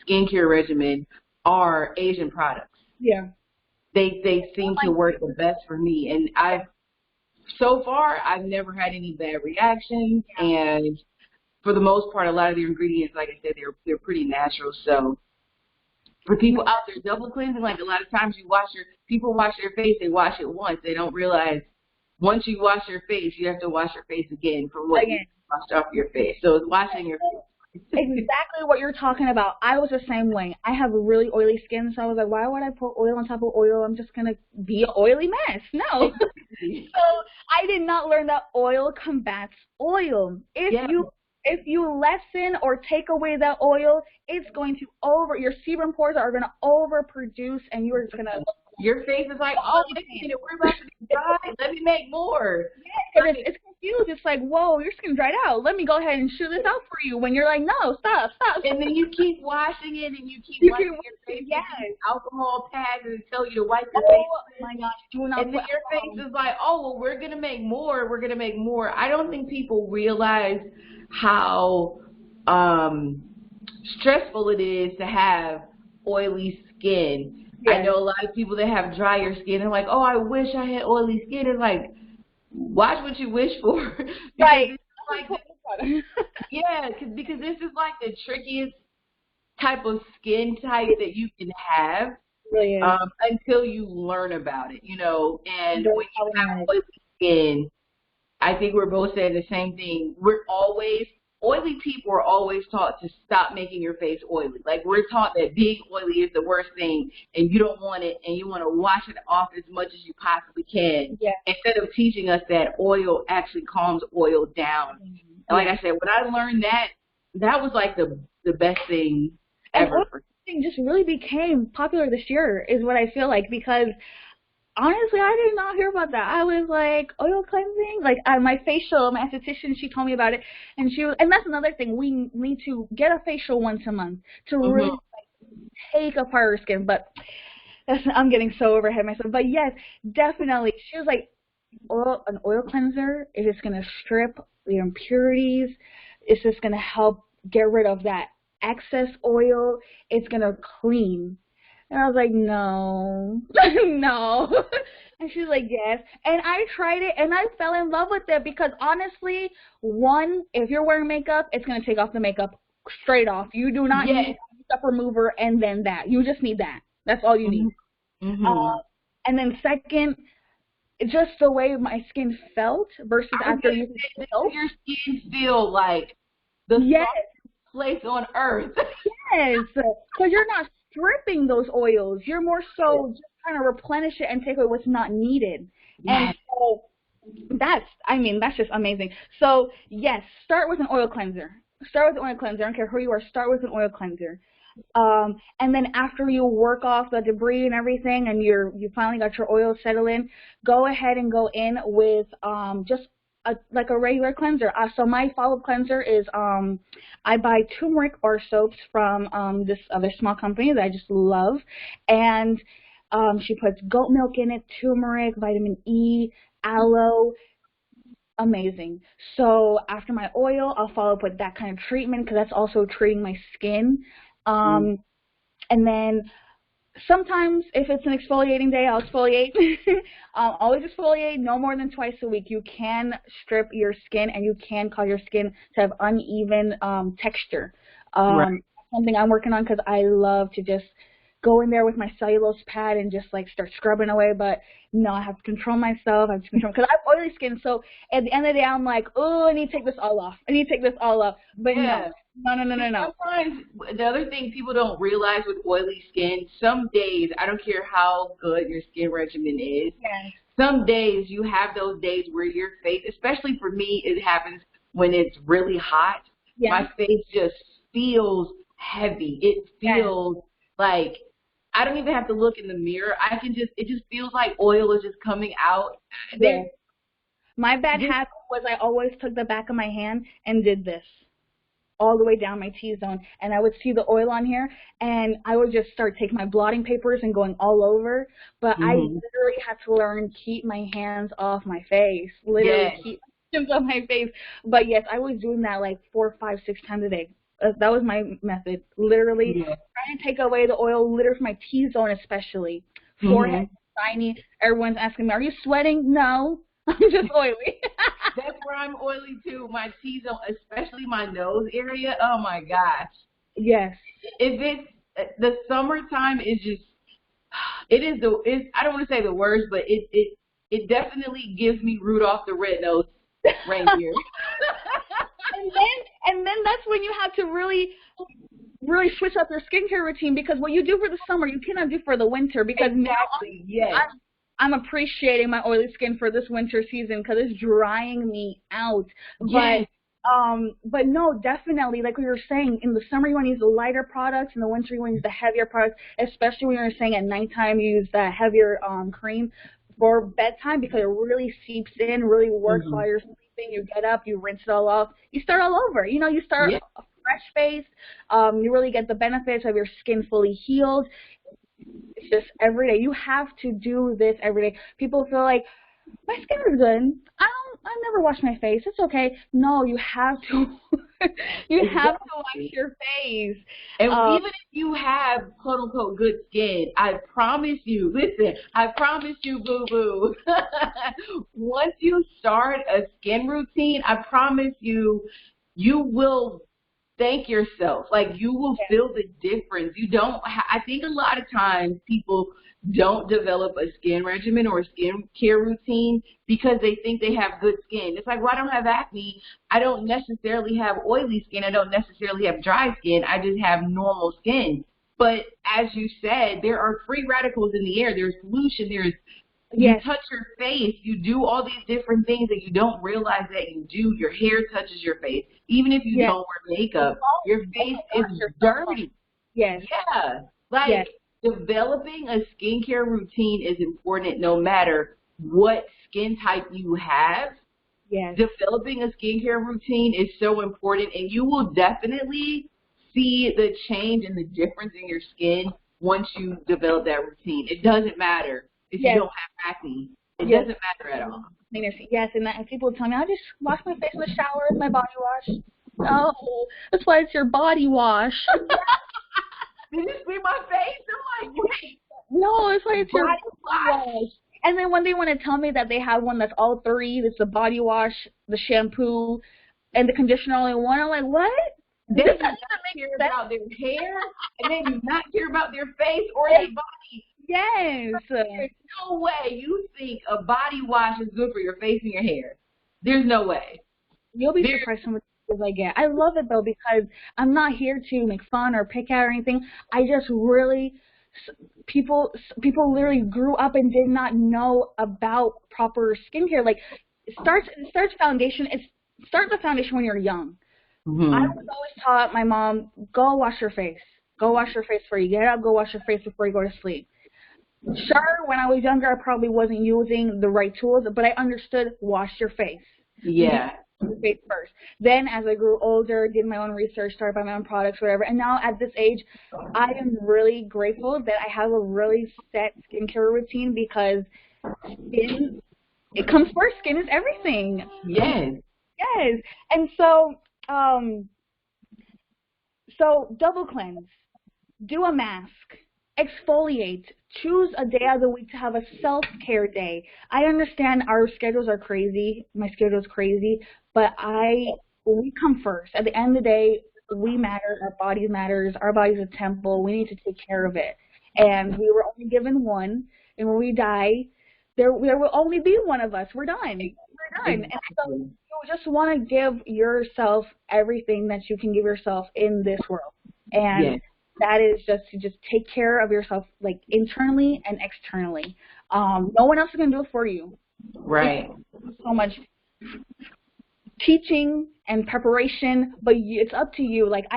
[SPEAKER 1] skincare regimen are Asian products.
[SPEAKER 2] Yeah.
[SPEAKER 1] They seem to work the best for me. And so far, I've never had any bad reactions. And for the most part, a lot of the ingredients, like I said, they're pretty natural. So for people out there double cleansing, like a lot of times people wash their face, they wash it once. They don't realize once you wash your face, you have to wash your face again from what you washed off your face. So it's washing your face.
[SPEAKER 2] Exactly what you're talking about. I was the same way. I have really oily skin, so I was like, why would I put oil on top of oil? I'm just going to be an oily mess. No. So I did not learn that oil combats oil. If you lessen or take away that oil, it's going to your sebum pores are going to overproduce, and you're just going to.
[SPEAKER 1] Your face is like, oh, wait a minute, we're about to be dry. Let me make more.
[SPEAKER 2] Yeah, but it's confused. It's like, whoa, your skin dried out. Let me go ahead and shoot this out for you. When you're like, no, stop.
[SPEAKER 1] And then you keep washing it, and you keep wiping your face with alcohol pads and tell you to wipe your face.
[SPEAKER 2] Oh my gosh, do not.
[SPEAKER 1] And then your face is like, oh, well, we're gonna make more. I don't think people realize how stressful it is to have oily skin. I know a lot of people that have drier skin. They're like, oh, I wish I had oily skin. It's like, watch what you wish for.
[SPEAKER 2] Right.
[SPEAKER 1] Because this is like the trickiest type of skin type that you can have until you learn about it, And when you have oily skin, I think we're both saying the same thing. Oily people are always taught to stop making your face oily. Like, we're taught that being oily is the worst thing, and you don't want it, and you want to wash it off as much as you possibly can, instead of teaching us that oil actually calms oil down. And like I said, when I learned that was like the best thing ever.
[SPEAKER 2] And oil just really became popular this year, is what I feel like, because honestly, I did not hear about that. I was like, oil cleansing? Like, my esthetician, she told me about it. And that's another thing. We need to get a facial once a month to really take apart our skin. But I'm getting so overhead myself. But yes, definitely. She was like, an oil cleanser is just going to strip the impurities. It's just going to help get rid of that excess oil. It's going to clean. And I was like, no, no. And she's like, yes. And I tried it, and I fell in love with it because, honestly, one, if you're wearing makeup, it's going to take off the makeup straight off. You do not need a makeup remover and then that. You just need that. That's all you need. And then second, just the way my skin felt versus after using soap.
[SPEAKER 1] Your skin feel like the softest place on earth.
[SPEAKER 2] Yes, because you're not stripping those oils. You're more so just trying to replenish it and take away what's not needed. And so that's just amazing. So yes, start with an oil cleanser. I don't care who you are, start with an oil cleanser. And then after you work off the debris and everything and you finally got your oil settled in, go ahead and go in with just like a regular cleanser. So my follow-up cleanser is I buy turmeric bar soaps from this other small company that I just love, and she puts goat milk in it, turmeric, vitamin E, aloe. Amazing. So after my oil, I'll follow up with that kind of treatment because that's also treating my skin. And then sometimes, if it's an exfoliating day, I'll exfoliate. Always exfoliate, no more than twice a week. You can strip your skin, and you can cause your skin to have uneven texture. Something I'm working on because I love to just go in there with my cellulose pad and just like start scrubbing away. But no, I have to control myself. I have to control, because I have oily skin. So at the end of the day, I'm like, oh, I need to take this all off. I need to take this all off. But
[SPEAKER 1] Yeah.
[SPEAKER 2] no.
[SPEAKER 1] Sometimes the other thing people don't realize with oily skin, some days, I don't care how good your skin regimen is,
[SPEAKER 2] Yes.
[SPEAKER 1] some days you have those days where your face, especially for me, it happens when it's really hot.
[SPEAKER 2] Yeah.
[SPEAKER 1] My face just feels heavy. It feels like I don't even have to look in the mirror. It just feels like oil is just coming out.
[SPEAKER 2] Yeah. My bad habit was I always took the back of my hand and did this all the way down my T-zone, and I would see the oil on here, and I would just start taking my blotting papers and going all over. But I literally had to learn keep my hands off my face. Literally keep my hands off my face. But yes, I was doing that like 4, 5, 6 times a day. That was my method. Literally trying to take away the oil, literally from my T-zone especially. Forehead shiny. Everyone's asking me, "Are you sweating?" No. I'm just oily.
[SPEAKER 1] That's where I'm oily too. My T-zone, especially my nose area. Oh my gosh.
[SPEAKER 2] Yes.
[SPEAKER 1] If it's the summertime, is just I don't want to say the worst, but it definitely gives me Rudolph the Red-Nosed Reindeer.
[SPEAKER 2] and then that's when you have to really switch up your skincare routine, because what you do for the summer you cannot do for the winter, because now I'm appreciating my oily skin for this winter season because it's drying me out. But no, definitely, like we were saying, in the summer you want to use the lighter products, in the winter you want to use the heavier products, especially when you're saying at nighttime you use the heavier cream for bedtime, because it really seeps in, really works while you're sleeping. You get up, you rinse it all off, you start all over. You know, you start a fresh face. You really get the benefits of your skin fully healed. It's just every day. You have to do this every day. People feel like, my skin is good. I never wash my face. It's okay. No, you have to. You have to wash your face.
[SPEAKER 1] And even if you have quote unquote good skin, I promise you, boo boo. Once you start a skin routine, I promise you, you will thank yourself. Like, you will feel the difference. You don't, I think a lot of times people don't develop a skin regimen or a skin care routine because they think they have good skin. It's like, well, I don't have acne. I don't necessarily have oily skin. I don't necessarily have dry skin. I just have normal skin. But as you said, there are free radicals in the air. There's pollution. There's you touch your face. You do all these different things that you don't realize that you do. Your hair touches your face. Even if you don't wear makeup, your face is dirty.
[SPEAKER 2] Yes.
[SPEAKER 1] Yeah. Like, developing a skincare routine is important no matter what skin type you have.
[SPEAKER 2] Yes.
[SPEAKER 1] Developing a skincare routine is so important, and you will definitely see the change and the difference in your skin once you develop that routine. It doesn't matter if you don't have acne. It doesn't matter at all.
[SPEAKER 2] Yes, and people tell me, I just wash my face in the shower with my body wash. Oh, that's why it's your body wash.
[SPEAKER 1] Did you see my face? I'm like, wait.
[SPEAKER 2] No, it's like it's your body wash. And then when they want to tell me that they have one that's all three, it's the body wash, the shampoo, and the conditioner all in one, I'm like, what?
[SPEAKER 1] They do not care about their hair, and they do not care about their face or their body.
[SPEAKER 2] Yes.
[SPEAKER 1] There's no way you think a body wash is good for your face and your hair. There's no way.
[SPEAKER 2] You'll be surprised how much I get. I love it though, because I'm not here to make fun or pick out or anything. I just really, people literally grew up and did not know about proper skincare. Like, start the foundation when you're young.
[SPEAKER 1] Mm-hmm.
[SPEAKER 2] I was always taught my mom, go wash your face. Go wash your face before you get up. Go wash your face before you go to sleep. Sure, when I was younger, I probably wasn't using the right tools, but I understood wash your face.
[SPEAKER 1] Yeah.
[SPEAKER 2] Your face first. Then, as I grew older, did my own research, started buying my own products, whatever. And now, at this age, I am really grateful that I have a really set skincare routine, because skin, it comes first. Skin is everything.
[SPEAKER 1] Yes.
[SPEAKER 2] Yes. And so, double cleanse, do a mask, exfoliate, choose a day of the week to have a self-care day. I understand our schedules are crazy. My schedule is crazy, but we come first. At the end of the day, we matter. Our bodies matters. Our body's a temple. We need to take care of it. and we were only given one, and when we die, there will only be one of us. We're done. We're done. And so you just want to give yourself everything that you can give yourself in this world. And that is just to just take care of yourself, like internally and externally. No one else is going to do it for you.
[SPEAKER 1] Right.
[SPEAKER 2] So much teaching and preparation, but it's up to you. Like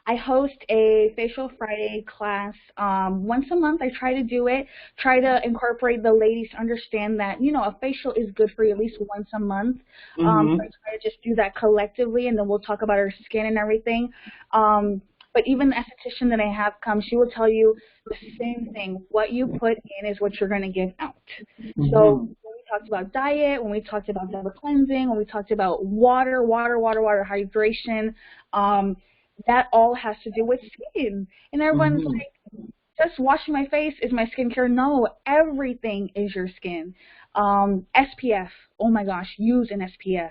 [SPEAKER 2] I host a Facial Friday class once a month. I try to do it, try to incorporate the ladies to understand that, you know, a facial is good for you at least once a month. So I try to just do that collectively, and then we'll talk about our skin and everything. But even the esthetician that I have come, she will tell you the same thing. What you put in is what you're going to give out. So when we talked about diet, when we talked about double cleansing, when we talked about water, hydration, that all has to do with skin. And everyone's like, just washing my face is my skincare. No, everything is your skin. SPF, oh my gosh, use an SPF.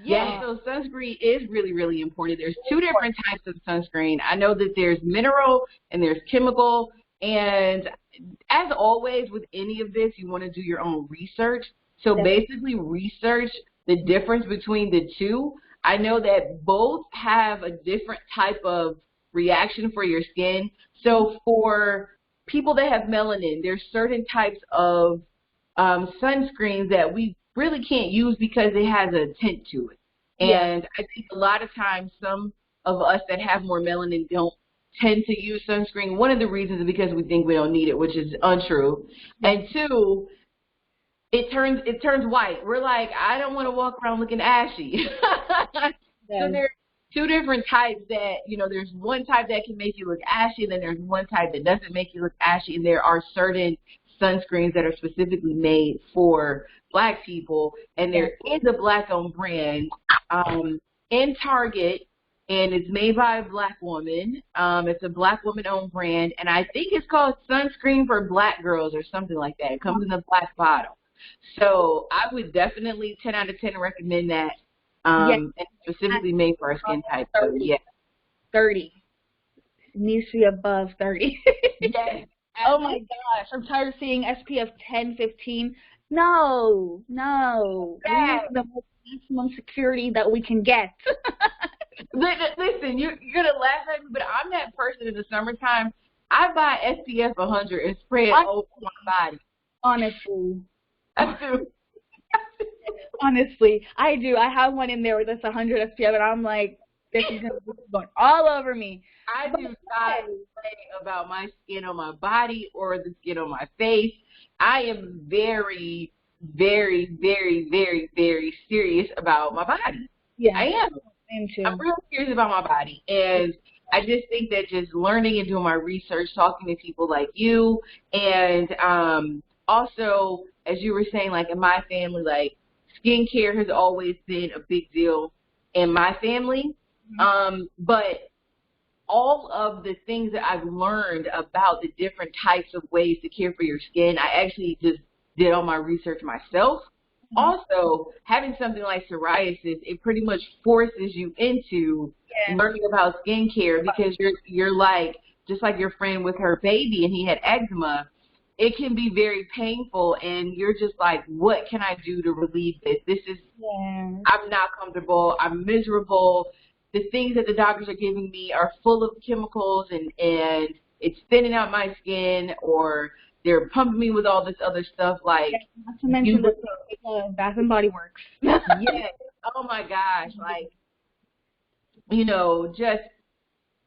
[SPEAKER 1] Yeah, so sunscreen is really, really important. There's two different types of sunscreen. I know that there's mineral and there's chemical. And as always with any of this, you want to do your own research. So basically research the difference between the two. I know that both have a different type of reaction for your skin. So for people that have melanin, there's certain types of sunscreens that we really can't use because it has a tint to it. And I think a lot of times some of us that have more melanin don't tend to use sunscreen. One of the reasons is because we think we don't need it, which is untrue. And two, it turns white. We're like, I don't want to walk around looking ashy. So there's two different types that, you know, there's one type that can make you look ashy, and then there's one type that doesn't make you look ashy, and there are certain sunscreens that are specifically made for Black people, and there is a Black-owned brand in Target, and it's made by a Black woman. It's a Black woman-owned brand, and I think it's called Sunscreen for Black Girls or something like that. It comes in a black bottle. So I would definitely 10 out of 10 recommend that, and specifically made for our skin type. So,
[SPEAKER 2] 30. It needs to be above 30. Oh my gosh, I'm tired of seeing SPF 10, 15. No. We need the maximum security that we can get.
[SPEAKER 1] Listen, you're going to laugh at me, but I'm that person in the summertime. I buy SPF 100 and spray it over my body.
[SPEAKER 2] Honestly.
[SPEAKER 1] I do.
[SPEAKER 2] Honestly, I do. I have one in there that's 100 SPF, and I'm like, this is going all over me.
[SPEAKER 1] I do not say about my skin on my body or the skin on my face. I am very, very, very, very, very serious about my body.
[SPEAKER 2] Yeah,
[SPEAKER 1] I am. I'm really serious about my body. And I just think that just learning and doing my research, talking to people like you, and also, as you were saying, like in my family, like skincare has always been a big deal in my family. But all of the things that I've learned about the different types of ways to care for your skin, I actually just did all my research myself. Also, having something like psoriasis, it pretty much forces you into learning about skincare, because you're like, just like your friend with her baby and he had eczema, it can be very painful, and you're just like, what can I do to relieve this? This is, I'm not comfortable, I'm miserable. The things that the doctors are giving me are full of chemicals, and it's thinning out my skin, or they're pumping me with all this other stuff. Like,
[SPEAKER 2] not to mention the Bath and Body Works.
[SPEAKER 1] Oh my gosh. Like, you know, just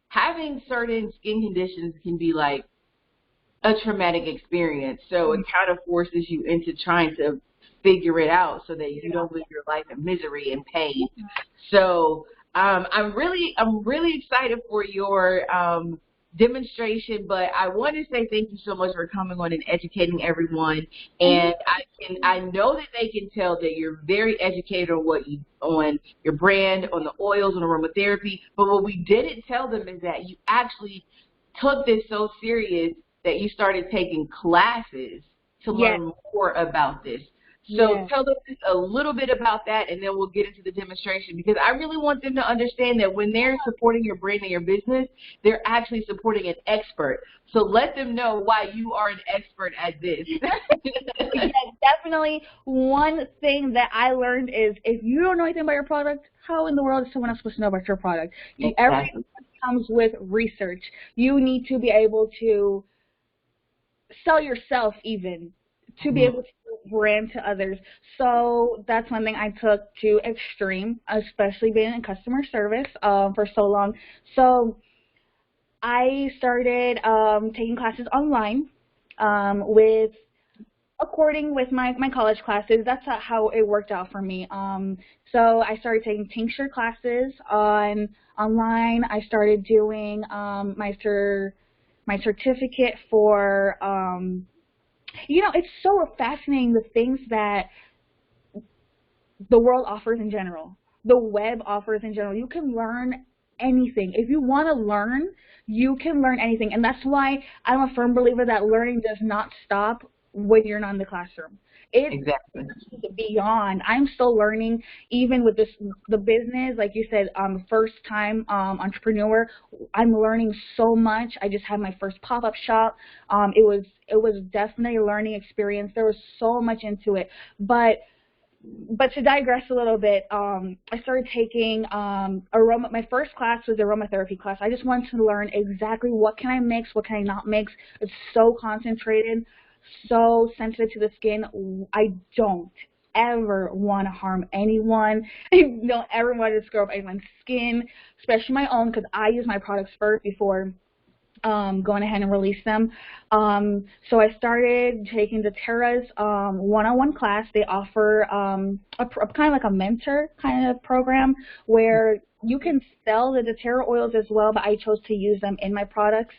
[SPEAKER 1] having certain skin conditions can be like a traumatic experience. So it kind of forces you into trying to figure it out so that you don't live your life in misery and pain. So I'm really excited for your demonstration, but I want to say thank you so much for coming on and educating everyone. And I know that they can tell that you're very educated on your brand, on the oils, on aromatherapy. But what we didn't tell them is that you actually took this so serious that you started taking classes to learn more about this. So
[SPEAKER 2] Yeah.
[SPEAKER 1] tell them just a little bit about that, and then we'll get into the demonstration, because I really want them to understand that when they're supporting your brand and your business, they're actually supporting an expert. So let them know why you are an expert at this.
[SPEAKER 2] Yes, definitely. One thing that I learned is if you don't know anything about your product, how in the world is someone else supposed to know about your product? Everything
[SPEAKER 1] Exactly.
[SPEAKER 2] comes with research. You need to be able to sell yourself even to be
[SPEAKER 1] Mhm.
[SPEAKER 2] able to brand to others. So that's one thing I took to extreme, especially being in customer service for so long. So I started taking classes online with according with my college classes. That's how it worked out for me. So I started taking tincture classes online. I started doing my certificate for it's so fascinating the things that the world offers in general, the web offers in general. You can learn anything. If you want to learn, you can learn anything. And that's why I'm a firm believer that learning does not stop when you're not in the classroom. It
[SPEAKER 1] Exactly.
[SPEAKER 2] goes beyond. I'm still learning, even with the business, like you said, first time entrepreneur. I'm learning so much. I just had my first pop-up shop. It was definitely a learning experience. There was so much into it, but to digress a little bit, I started taking my first class was aromatherapy class. I just wanted to learn exactly what can I mix, what can I not mix. It's so concentrated, so sensitive to the skin. I don't ever want to harm anyone. I don't ever want to screw up anyone's skin, especially my own, because I use my products first before going ahead and release them. So I started taking the Terra's one-on-one class. They offer a kind of like a mentor kind of program where you can sell the doTERRA oils as well, but I chose to use them in my products.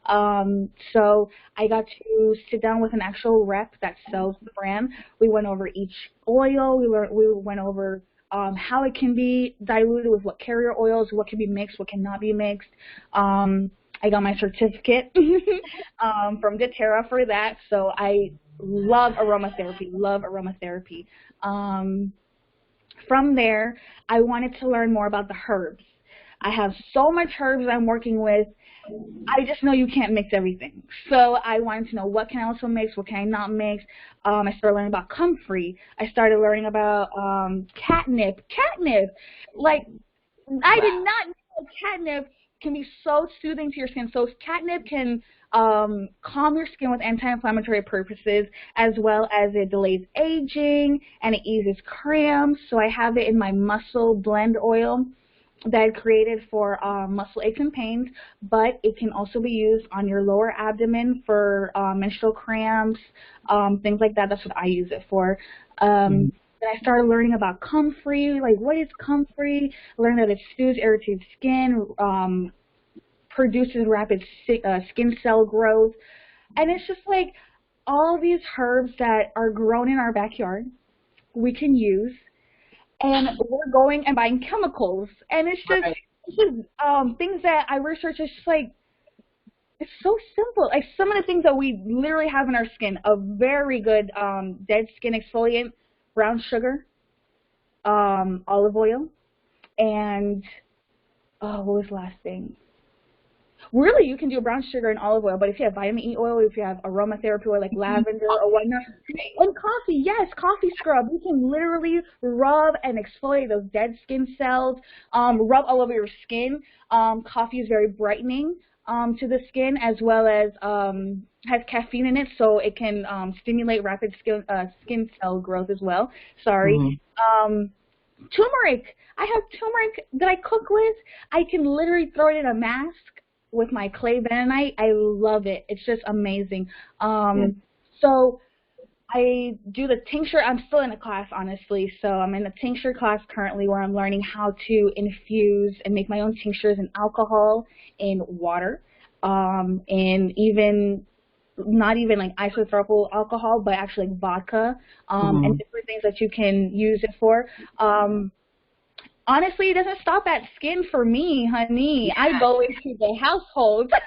[SPEAKER 2] So I got to sit down with an actual rep that sells the brand. We went over each oil. We went over how it can be diluted with what carrier oils, what can be mixed, what cannot be mixed. I got my certificate from doTERRA for that, so I love aromatherapy, From there, I wanted to learn more about the herbs. I have so much herbs I'm working with. I just know you can't mix everything. So I wanted to know what can I also mix, what can I not mix. I started learning about comfrey. I started learning about catnip. Catnip! Like, I did
[SPEAKER 1] Wow.
[SPEAKER 2] not know catnip can be so soothing to your skin. So catnip can calm your skin with anti-inflammatory purposes, as well as it delays aging and it eases cramps. So I have it in my muscle blend oil that I created for muscle aches and pains, but it can also be used on your lower abdomen for menstrual cramps, things like that. That's what I use it for.
[SPEAKER 1] Mhm.
[SPEAKER 2] Then I started learning about comfrey, like what is comfrey, learned that it soothes irritated skin, produces rapid skin cell growth, and it's just like all these herbs that are grown in our backyard we can use, and we're going and buying chemicals, and
[SPEAKER 1] Right.
[SPEAKER 2] it's just things that I research. It's just like it's so simple. Like some of the things that we literally have in our skin, a very good dead skin exfoliant, brown sugar, olive oil, and what was the last thing? Really, you can do brown sugar and olive oil, but if you have vitamin E oil, if you have aromatherapy oil like lavender or whatnot, and coffee, yes, coffee scrub. You can literally rub and exfoliate those dead skin cells, rub all over your skin. Coffee is very brightening to the skin, as well as has caffeine in it, so it can stimulate rapid skin cell growth as well. Sorry.
[SPEAKER 1] Mhm.
[SPEAKER 2] Turmeric. I have turmeric that I cook with. I can literally throw it in a mask with my clay bentonite. I love it. It's just amazing.
[SPEAKER 1] Yeah.
[SPEAKER 2] So I do the tincture. I'm still in a class, honestly. So I'm in a tincture class currently where I'm learning how to infuse and make my own tinctures in alcohol, in water, and even not even like isopropyl alcohol, but actually like vodka, and
[SPEAKER 1] Mhm.
[SPEAKER 2] different things that you can use it for. Honestly, it doesn't stop at skin for me, honey.
[SPEAKER 1] Yeah.
[SPEAKER 2] I go into the household.
[SPEAKER 1] Yes.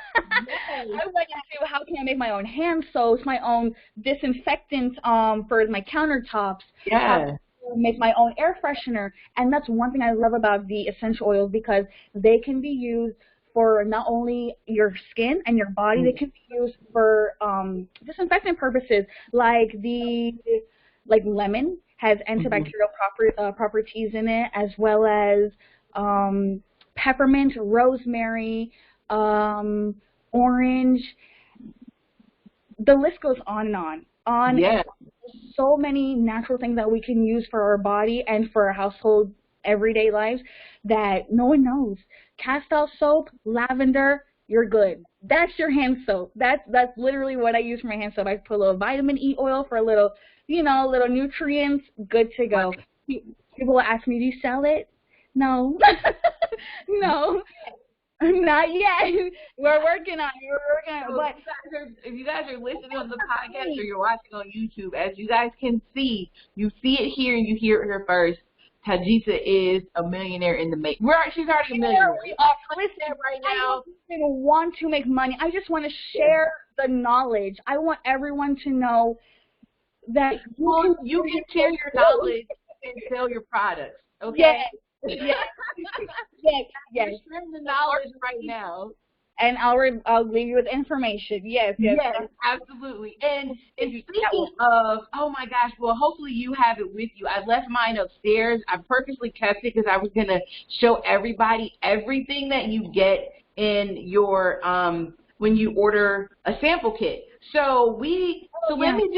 [SPEAKER 2] I went into how can I make my own hand soaps, my own disinfectant for my countertops. How
[SPEAKER 1] Yeah.
[SPEAKER 2] to make my own air freshener. And that's one thing I love about the essential oils, because they can be used for not only your skin and your body, they can be used for disinfectant purposes, like lemon has antibacterial properties in it, as well as peppermint, rosemary, orange. The list goes on and on.
[SPEAKER 1] Yeah.
[SPEAKER 2] So many natural things that we can use for our body and for our household everyday lives that no one knows. Cast-off soap, lavender, you're good. That's your hand soap. That's literally what I use for my hand soap. I put a little vitamin E oil for a little, little nutrients. Good to go. People will ask me, do you sell it? No. No. Not yet. We're working on it. But
[SPEAKER 1] if you guys are listening on the podcast or you're watching on YouTube, as you guys can see, you see it here and you hear it here first. Tajisa is a millionaire in the making. She's already a millionaire.
[SPEAKER 2] Listen, right now, I don't even want to make money. I just want to share the knowledge. I want everyone to know that
[SPEAKER 1] you can share your knowledge and sell your products. Okay.
[SPEAKER 2] Yes.
[SPEAKER 1] Yes. You're sharing the knowledge right now.
[SPEAKER 2] And I'll leave you with information. Yes,
[SPEAKER 1] absolutely. And speaking of, oh my gosh, well, hopefully you have it with you. I left mine upstairs. I purposely kept it because I was gonna show everybody everything that you get in your when you order a sample kit. So let me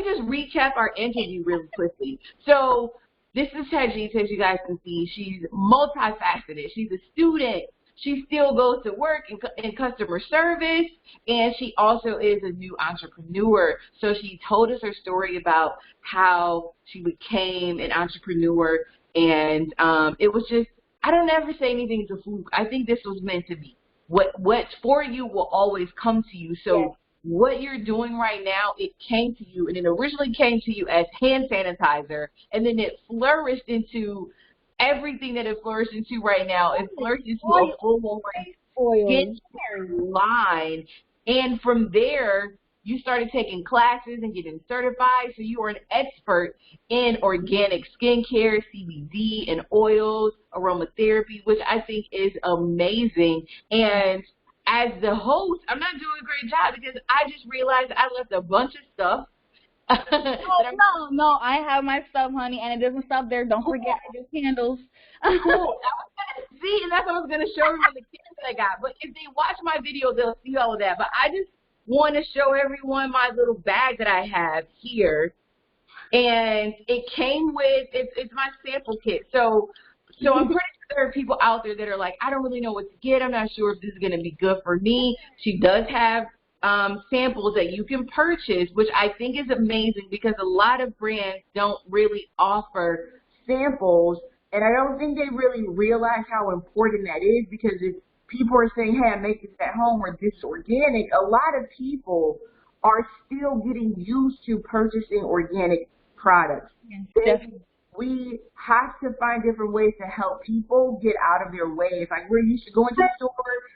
[SPEAKER 1] just recap our interview really quickly. So this is Tajisa, as you guys can see. She's multifaceted. She's a student. She still goes to work in customer service, and she also is a new entrepreneur. So she told us her story about how she became an entrepreneur, and it was just, I don't ever say anything is a fluke. I think this was meant to be. What's for you will always come to you. So what you're doing right now, it came to you, and it originally came to you as hand sanitizer, and then it flourished into everything that it flourished into right now. It flourished into a full-on skincare line, and from there, you started taking classes and getting certified, so you are an expert in organic skincare, CBD, and oils, aromatherapy, which I think is amazing. And as the host, I'm not doing a great job because I just realized I left a bunch of stuff.
[SPEAKER 2] No, I have my stuff, honey, and it doesn't stop there. Don't forget I do candles.
[SPEAKER 1] Cool. See, and that's what I was going to show everyone the candles I got. But if they watch my video, they'll see all of that. But I just want to show everyone my little bag that I have here. And it came with, it's my sample kit. So I'm pretty sure there are people out there that are like, I don't really know what to get. I'm not sure if this is going to be good for me. She does have samples that you can purchase, which I think is amazing because a lot of brands don't really offer samples, and I don't think they really realize how important that is, because if people are saying, hey, I make this at home or this is organic, a lot of people are still getting used to purchasing organic products.
[SPEAKER 2] Yes,
[SPEAKER 1] we have to find different ways to help people get out of their way. It's like we're used to going to the store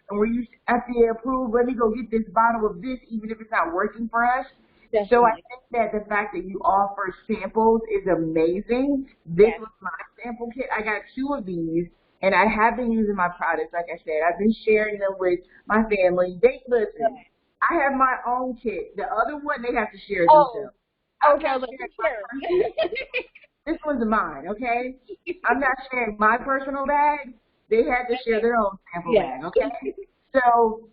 [SPEAKER 1] and we're used to FDA approved. Let me go get this bottle of this, even if it's not working for us. Definitely. So I think that the fact that you offer samples is amazing. This was my sample kit. I got 2 of these, and I have been using my products. Like I said, I've been sharing them with my family. Listen, I have my own kit. The other one, they have to share themselves.
[SPEAKER 2] Okay,
[SPEAKER 1] this one's mine, okay? I'm not sharing my personal bag. They had to share their own sample bag, okay? So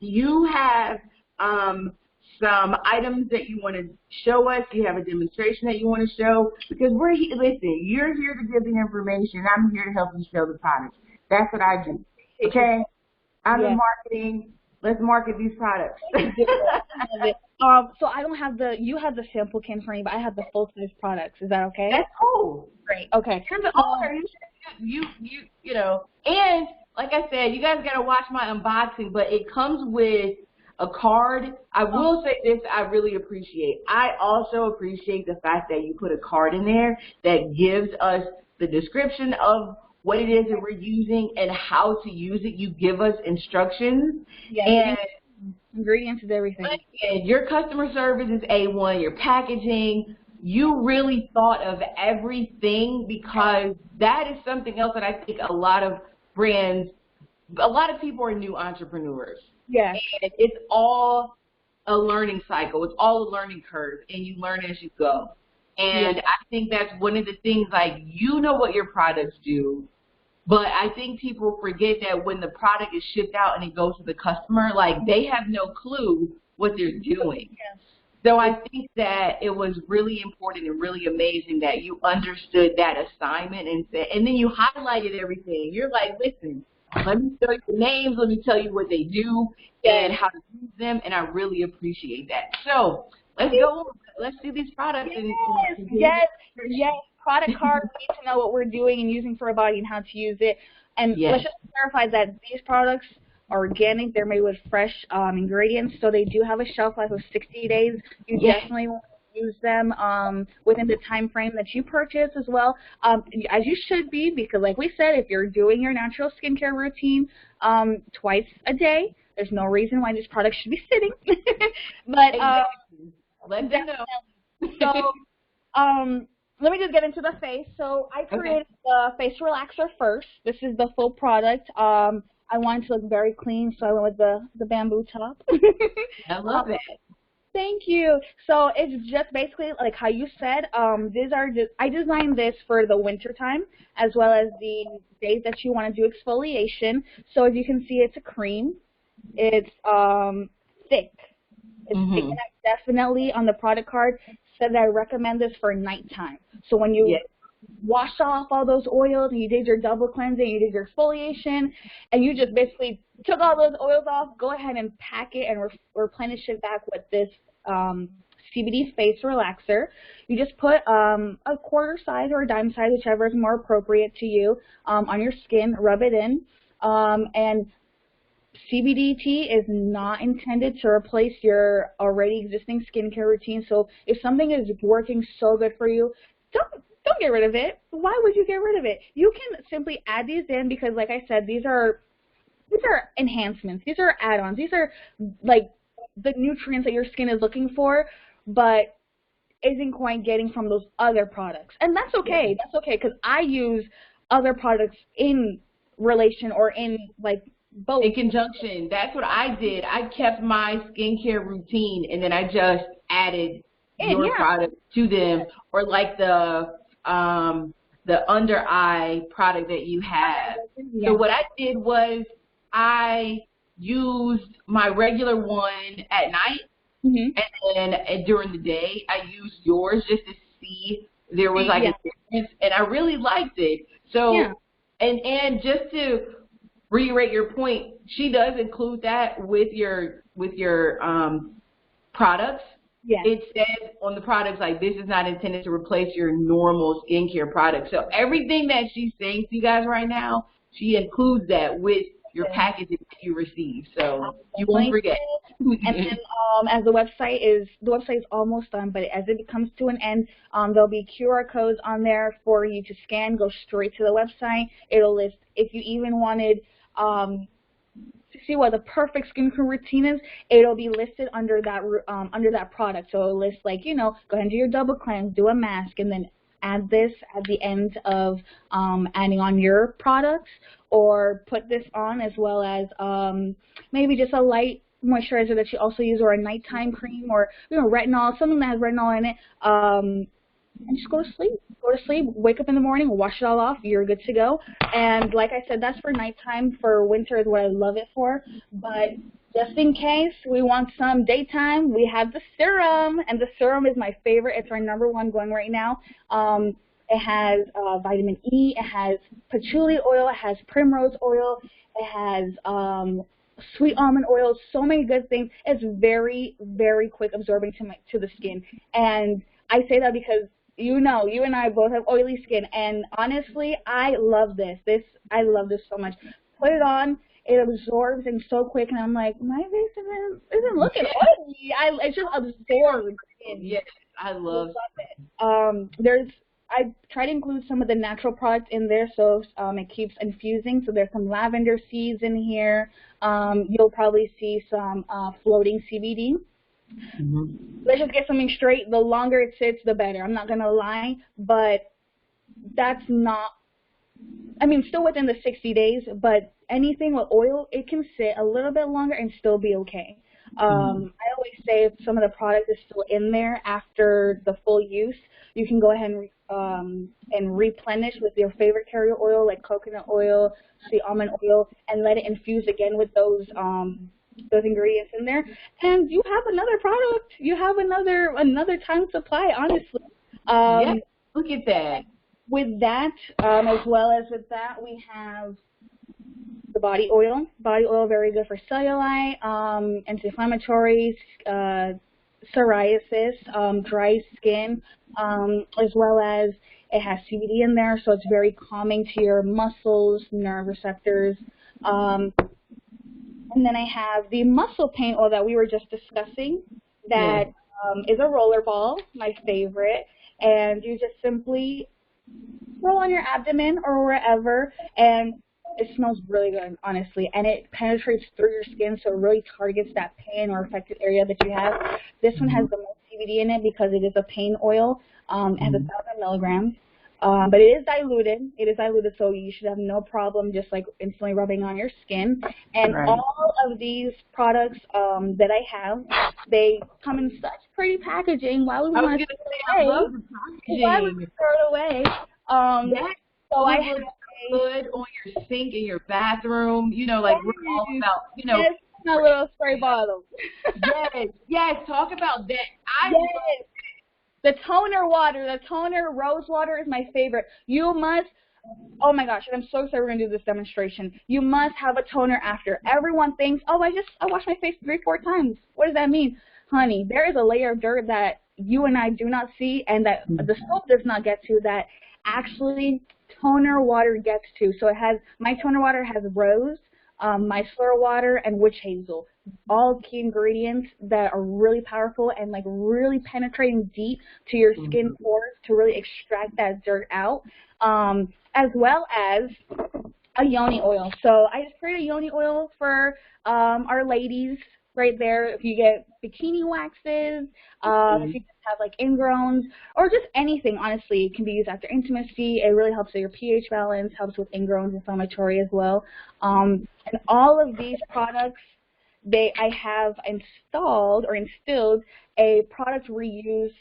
[SPEAKER 1] you have some items that you want to show us. You have a demonstration that you want to show, because listen, you're here to give the information. I'm here to help you sell the products. That's what I do, okay? I'm in marketing. Let's market these products.
[SPEAKER 2] So I don't have you have the sample can for me, but I have the full size products. Is that okay?
[SPEAKER 1] That's cool.
[SPEAKER 2] Great. Okay.
[SPEAKER 1] You know, and like I said, you guys gotta watch my unboxing, but it comes with a card. I will say this, I really appreciate. I also appreciate the fact that you put a card in there that gives us the description of what it is that we're using and how to use it. You give us instructions.
[SPEAKER 2] Yes.
[SPEAKER 1] And
[SPEAKER 2] ingredients is everything.
[SPEAKER 1] And your customer service is A1, your packaging. You really thought of everything, because that is something else that I think a lot of brands, a lot of people are new entrepreneurs.
[SPEAKER 2] Yes.
[SPEAKER 1] And it's all a learning cycle. It's all a learning curve, and you learn as you go. And I think that's one of the things, like, you know what your products do, but I think people forget that when the product is shipped out and it goes to the customer, like, they have no clue what they're doing.
[SPEAKER 2] Yes.
[SPEAKER 1] So I think that it was really important and really amazing that you understood that assignment, and then you highlighted everything. You're like, listen, let me tell you the names, let me tell you what they do and how to use them, and I really appreciate that. So let's go. Let's do these products.
[SPEAKER 2] Yes. Product card, we need to know what we're doing and using for our body and how to use it. And let's just clarify that these products are organic. They're made with fresh ingredients, so they do have a shelf life of 60 days. You definitely want to use them within the time frame that you purchase as well, as you should be, because like we said, if you're doing your natural skincare routine twice a day, there's no reason why this product should be sitting. But
[SPEAKER 1] let them know.
[SPEAKER 2] So let me just get into the face. So I created the face relaxer first. This is the full product. I wanted to look very clean, so I went with the bamboo top.
[SPEAKER 1] I love it.
[SPEAKER 2] Thank you. So it's just basically like how you said. These are I designed this for the winter time, as well as the days that you want to do exfoliation. So as you can see, it's a cream. It's thick. It's thick, and I definitely on the product card said that I recommend this for nighttime. So when you wash off all those oils and you did your double cleansing, you did your exfoliation, and you just basically took all those oils off, go ahead and pack it and replenish it back with this CBD face relaxer. You just put a quarter size or a dime size, whichever is more appropriate to you, on your skin, rub it in, and CBD tea is not intended to replace your already existing skincare routine. So if something is working so good for you, don't get rid of it. Why would you get rid of it? You can simply add these in, because like I said, these are enhancements. These are add-ons. These are like the nutrients that your skin is looking for, but isn't quite getting from those other products. And that's okay. That's okay, because I use other products in relation or in like both.
[SPEAKER 1] In conjunction. That's what I did. I kept my skincare routine, and then I just added your product to them, or like the under eye product that you have. So what I did was I used my regular one at night, and then during the day I used yours just to see there was like a difference, and I really liked it. So and just to reiterate your point, she does include that with your products. Yes. It says on the products, like, this is not intended to replace your normal skincare product. So everything that she's saying to you guys right now, she includes that with your packaging that you receive. So you won't forget.
[SPEAKER 2] And then as the website is almost done, but as it comes to an end, there'll be QR codes on there for you to scan, go straight to the website. It'll list, if you even wanted to see what the perfect skincare routine is, it'll be listed under that product. So it'll list, like, go ahead and do your double cleanse, do a mask, and then add this at the end of adding on your products, or put this on as well as maybe just a light moisturizer that you also use, or a nighttime cream, or retinol, something that has retinol in it, and just go to sleep. Go to sleep, wake up in the morning, wash it all off, you're good to go. And like I said, that's for nighttime. For winter is what I love it for. But just in case we want some daytime, we have the serum, and the serum is my favorite. It's our #1 going right now. It has vitamin E, it has patchouli oil, it has primrose oil, it has sweet almond oil, so many good things. It's very, very quick absorbing to the skin. And I say that because you and I both have oily skin, and honestly, I love this. I love this so much. Put it on. it absorbs and so quick, and I'm like, my face isn't looking oily. It's just absorbed.
[SPEAKER 1] Yes, I love
[SPEAKER 2] it. I try to include some of the natural products in there, so it keeps infusing. So there's some lavender seeds in here. You'll probably see some floating CBD. Let's just get something straight. The longer it sits, the better. I'm not going to lie, but that's not, I mean, still within the 60 days, but anything with oil, it can sit a little bit longer and still be okay. I always say if some of the product is still in there after the full use, you can go ahead and replenish with your favorite carrier oil like coconut oil, sweet almond oil, and let it infuse again with those ingredients in there, and you have another product. You have another time supply, honestly.
[SPEAKER 1] Yeah, look at that.
[SPEAKER 2] With that, as well as with that, we have the body oil. Body oil, very good for cellulite, anti-inflammatories, psoriasis, dry skin, as well as it has CBD in there, so it's very calming to your muscles, nerve receptors. And then I have the muscle pain oil that we were just discussing. That is a roller ball, my favorite, and you just simply roll on your abdomen or wherever, and it smells really good, honestly, and it penetrates through your skin, so it really targets that pain or affected area that you have. This one has the most CBD in it because it is a pain oil. It has 1,000 milligrams, but it is diluted. It is diluted, so you should have no problem just like instantly rubbing on your skin. And all of these products that I have, they come in such pretty packaging. Why would we want to throw it away?
[SPEAKER 1] I love the packaging.
[SPEAKER 2] Why would we throw it away? So I have
[SPEAKER 1] good on your sink in your bathroom. You know, like we're all about, you know.
[SPEAKER 2] Yes, a little spray bottle.
[SPEAKER 1] yes. Talk about that.
[SPEAKER 2] The toner water, the toner rose water is my favorite. You must, oh my gosh, and I'm so excited we're going to do this demonstration. You must have a toner after. Everyone thinks, oh, I wash my face 3-4 times. What does that mean? Honey, there is a layer of dirt that you and I do not see and that the soap does not get to that actually toner water gets to. So it has, my toner water has rose, micellar water, and witch hazel. All key ingredients that are really powerful and like really penetrating deep to your skin pores to really extract that dirt out, as well as a yoni oil. So I just created a yoni oil for our ladies right there. If you get bikini waxes, if you just have like ingrowns, or just anything, honestly, it can be used after intimacy. It really helps with your pH balance, helps with ingrowns, inflammatory as well. And all of these products, I have installed or instilled a product reuse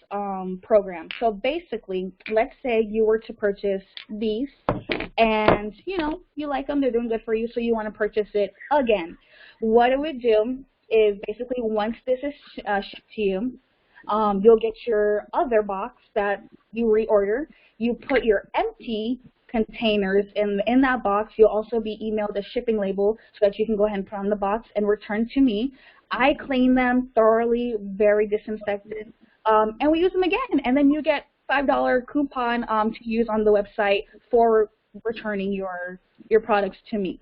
[SPEAKER 2] program. So basically, let's say you were to purchase these and, you know, you like them, they're doing good for you, so you want to purchase it again. What it would do is basically once this is shipped to you, you'll get your other box that you reorder. You put your empty containers in that box. You'll also be emailed a shipping label so that you can go ahead and put on the box and return to me. I clean them thoroughly, very disinfected, and we use them again. And then you get $5 coupon to use on the website for returning your products to me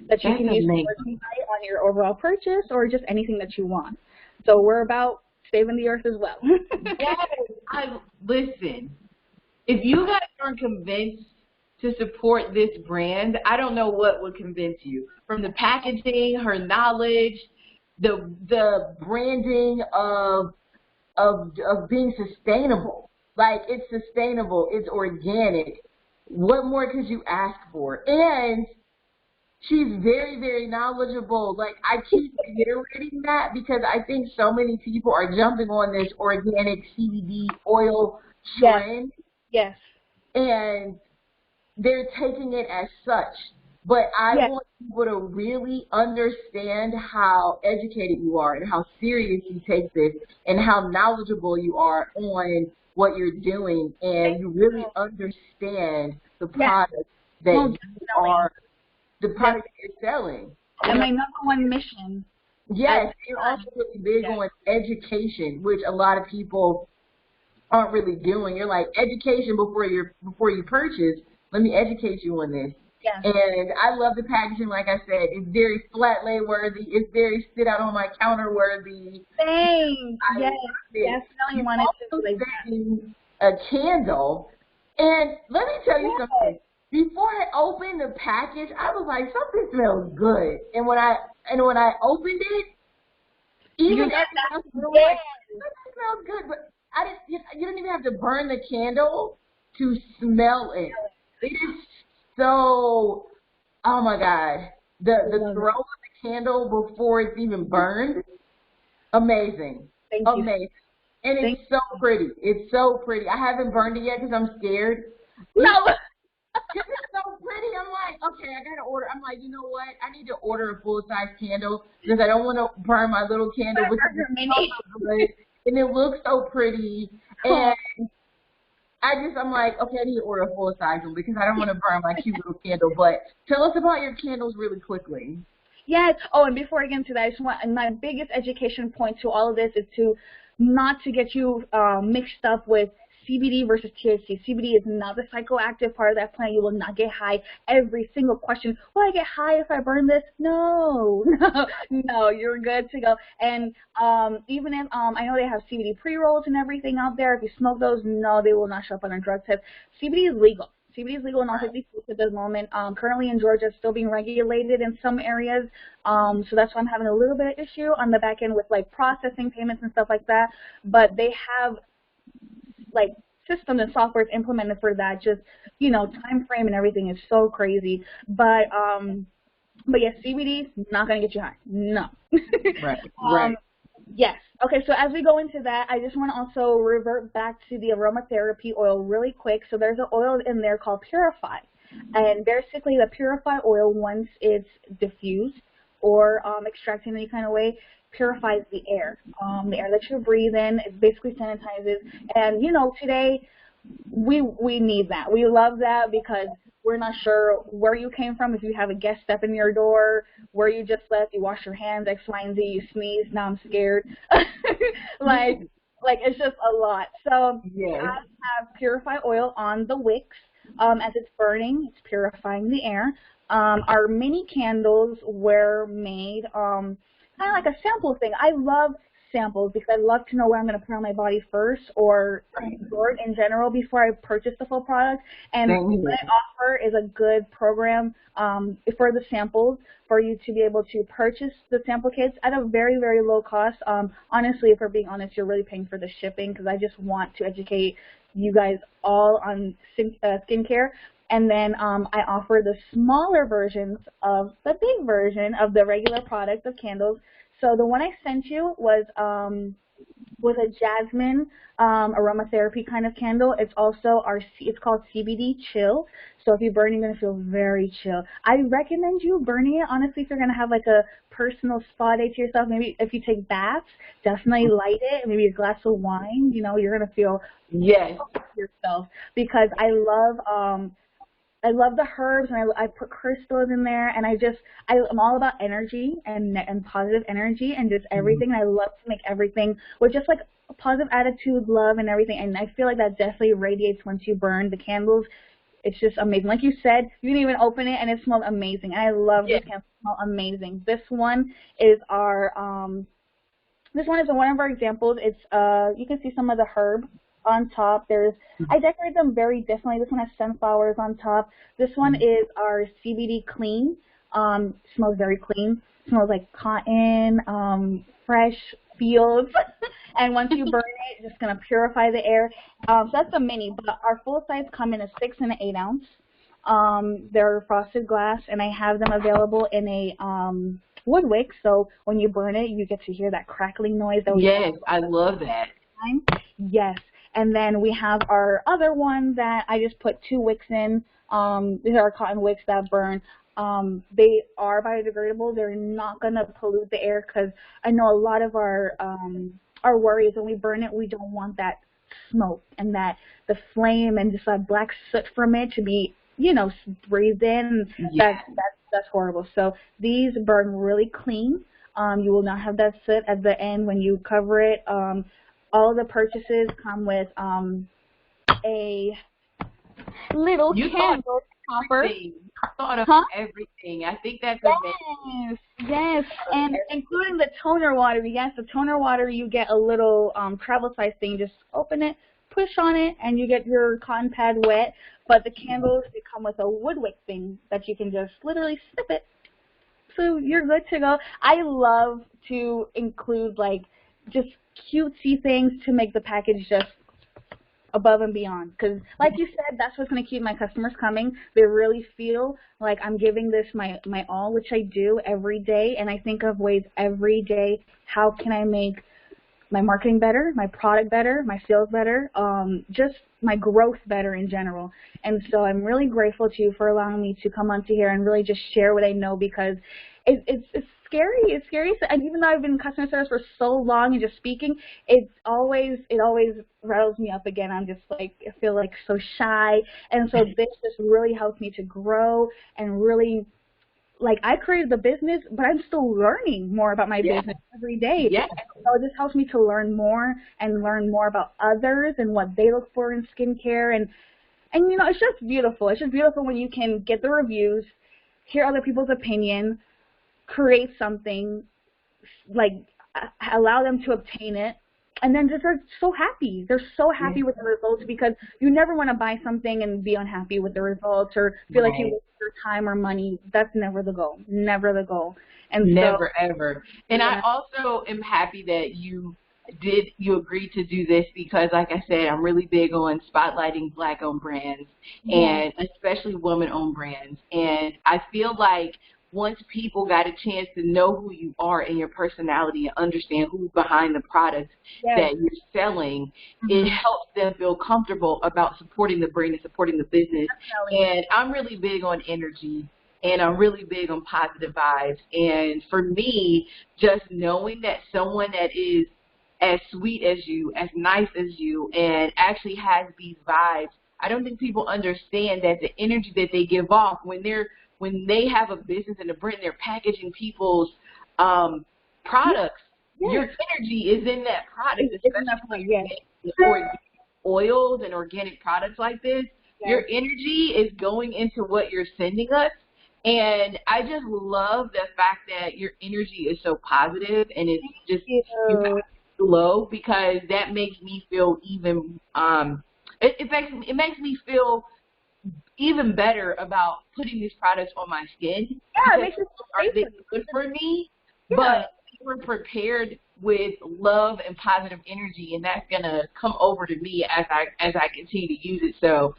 [SPEAKER 2] that you can use on your overall purchase or just anything that you want. So we're about saving the earth as well.
[SPEAKER 1] Listen, if you guys aren't convinced to support this brand, I don't know what would convince you. From the packaging, her knowledge, the branding of being sustainable. Like, it's sustainable, it's organic. What more could you ask for? And she's very, very knowledgeable. Like, I keep reiterating that because I think so many people are jumping on this organic CBD oil trend.
[SPEAKER 2] Yes.
[SPEAKER 1] And they're taking it as such. But I want people to really understand how educated you are and how serious you take this and how knowledgeable you are on what you're doing, and you really understand the product that you are, the product that you're selling.
[SPEAKER 2] And my number one mission.
[SPEAKER 1] Yes, you're also really big on education, which a lot of people aren't really doing. You're like, education before you purchase. Let me educate you on this.
[SPEAKER 2] Yes.
[SPEAKER 1] And I love the packaging. Like I said, it's very flat lay worthy. It's very sit out on my counter worthy.
[SPEAKER 2] Thanks. Yes.
[SPEAKER 1] You
[SPEAKER 2] Definitely wanted to
[SPEAKER 1] also
[SPEAKER 2] like
[SPEAKER 1] sent me a candle, and let me tell you something. Before I opened the package, I was like, something smells good. And when I opened it, even after I was like, something smells good, but I didn't. You didn't even have to burn the candle to smell it. It is so. Oh my God, the throw of the candle before it's even burned, amazing.
[SPEAKER 2] Thank you.
[SPEAKER 1] Amazing. And it's so pretty. It's so pretty. I haven't burned it yet because I'm scared.
[SPEAKER 2] No.
[SPEAKER 1] Because it's so pretty. I'm like, okay, I got to order. I'm like, you know what? I need to order a full-size candle because I don't want to burn my little candle because it's so good. And it looks so pretty. And I'm like, okay, I need to order a full-size one because I don't want to burn my cute little candle. But tell us about your candles really quickly.
[SPEAKER 2] Yes. Oh, and before I get into that, I just want, my biggest education point to all of this is to not to get you mixed up with CBD versus THC. CBD is not the psychoactive part of that plant. You will not get high. Every single question, will I get high if I burn this? No, no, you're good to go. And even if, I know they have CBD pre-rolls and everything out there. If you smoke those, no, they will not show up on a drug test. CBD is legal. CBD is legal in all 50 states at this moment. Currently in Georgia, it's still being regulated in some areas. So that's why I'm having a little bit of issue on the back end with like processing payments and stuff like that. But they have like systems and software implemented for that. Just, you know, time frame and everything is so crazy. But yes, CBD is not going to get you high. No.
[SPEAKER 1] Right.
[SPEAKER 2] Yes. Okay, so as we go into that, I just want to also revert back to the aromatherapy oil really quick. So there's an oil in there called Purify. And basically the Purify oil, once it's diffused or extracted in any kind of way, purifies the air that you breathe in. It basically sanitizes. And, you know, today we need that. We love that because we're not sure where you came from. If you have a guest step in your door, where you just left, you wash your hands, X, Y, and Z, you sneeze, now I'm scared. like it's just a lot. So I have Purify oil on the wicks. As it's burning, it's purifying the air. Our mini candles were made kind of like a sample thing. I love samples because I love to know what I'm going to put on my body first or absorb in general before I purchase the full product. And what I offer is a good program for the samples for you to be able to purchase the sample kits at a very, very low cost. Honestly, if we're being honest, you're really paying for the shipping because I just want to educate you guys all on skincare. And then I offer the smaller versions of the big version of the regular product of candles. So the one I sent you was a jasmine aromatherapy kind of candle. It's also it's called CBD Chill. So if you burn, you're gonna feel very chill. I recommend you burning it honestly if you're gonna have like a personal spa day to yourself. Maybe if you take baths, definitely light it. Maybe a glass of wine. You know, you're gonna feel yourself because I love the herbs, and I put crystals in there, and I'm all about energy and positive energy and just everything. And I love to make everything with just like a positive attitude, love, and everything. And I feel like that definitely radiates once you burn the candles. It's just amazing. Like you said, you can even open it and it smells amazing. And I love this candle. It smells amazing. This one is one of our examples. It's you can see some of the herb on top. I decorate them very differently. This one has sunflowers on top. This one is our CBD clean. Smells very clean. Smells like cotton, fresh fields. And once you burn it, it's just gonna purify the air. So that's the mini, but our full size come in a 6 and an 8 ounce. They're frosted glass, and I have them available in a wood wick. So when you burn it, you get to hear that crackling noise.
[SPEAKER 1] I love that.
[SPEAKER 2] Yes. And then we have our other one that I just put 2 wicks in. These are cotton wicks that burn. They are biodegradable. They're not going to pollute the air because I know a lot of our worry is when we burn it, we don't want that smoke and that the flame and just that black soot from it to be, you know, breathed in. That's horrible. So these burn really clean. You will not have that soot at the end when you cover it. All the purchases come with a little candle. topper.
[SPEAKER 1] everything. You thought of
[SPEAKER 2] Huh?
[SPEAKER 1] everything. I think that's amazing.
[SPEAKER 2] Yes, and including the toner water. Yes, the toner water, you get a little travel size thing. Just open it, push on it, and you get your cotton pad wet. But the candles, they come with a wood wick thing that you can just literally snip it. So you're good to go. I love to include like just cutesy things to make the package just above and beyond, because like you said, that's what's going to keep my customers coming. They really feel like I'm giving this my all, which I do every day, and I think of ways every day, how can I make my marketing better, my product better, my sales better, just my growth better in general. And so I'm really grateful to you for allowing me to come onto here and really just share what I know, because it's scary. It's scary. And even though I've been in customer service for so long and just speaking, it always rattles me up again. I'm just like, I feel like so shy. And so this just really helps me to grow and really, like, I created the business, but I'm still learning more about my business every day.
[SPEAKER 1] Yeah.
[SPEAKER 2] So this helps me to learn more and learn more about others and what they look for in skincare. And you know, it's just beautiful. It's just beautiful when you can get the reviews, hear other people's opinion, create something, like allow them to obtain it, and then just are so happy. They're so happy with the results, because you never want to buy something and be unhappy with the results or feel like you wasted your time or money. That's never the goal. Never the goal. And
[SPEAKER 1] never, ever. And I also am happy that you agreed to do this, because like I said, I'm really big on spotlighting Black-owned brands and especially woman-owned brands. And I feel like once people got a chance to know who you are and your personality and understand who's behind the products that you're selling, it helps them feel comfortable about supporting the brand and supporting the business. And I'm really big on energy, and I'm really big on positive vibes. And for me, just knowing that someone that is as sweet as you, as nice as you, and actually has these vibes, I don't think people understand that the energy that they give off when they have a business and a brand, they're packaging people's products. Your energy is in that product, especially oils and organic products like this. Your energy is going into what you're sending us. And I just love the fact that your energy is so positive, and it's just low, because that makes me feel even it makes me feel even better about putting these products on my skin.
[SPEAKER 2] Yeah, it makes it
[SPEAKER 1] are they good for me? But we're prepared with love and positive energy, and that's gonna come over to me as I continue to use it. So,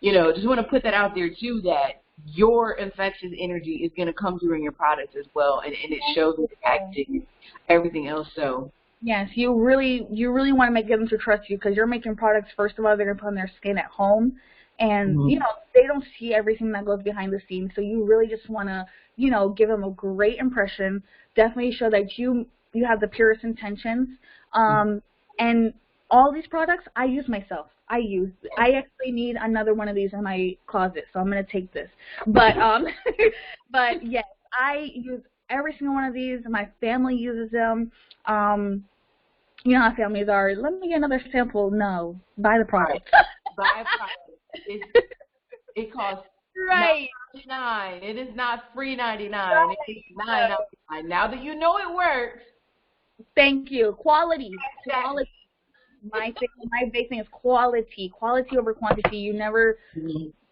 [SPEAKER 1] you know, just want to put that out there too, that your infectious energy is gonna come through in your products as well, and it shows in the packaging and everything else. So
[SPEAKER 2] yes, you really want to get them to trust you, because you're making products, first of all, they're going to put on their skin at home. And, you know, they don't see everything that goes behind the scenes. So you really just want to, you know, give them a great impression. Definitely show that you have the purest intentions. And all these products, I use myself. I actually need another one of these in my closet, so I'm going to take this. But, but yes, I use every single one of these. My family uses them. You know how families are. Let me get another sample. No, buy the product.
[SPEAKER 1] Buy a product. It costs $9.99. It is not free $99. It is $9.99. Now that you know it works.
[SPEAKER 2] Thank you. Quality. Quality. My big thing is quality. Quality over quantity. You never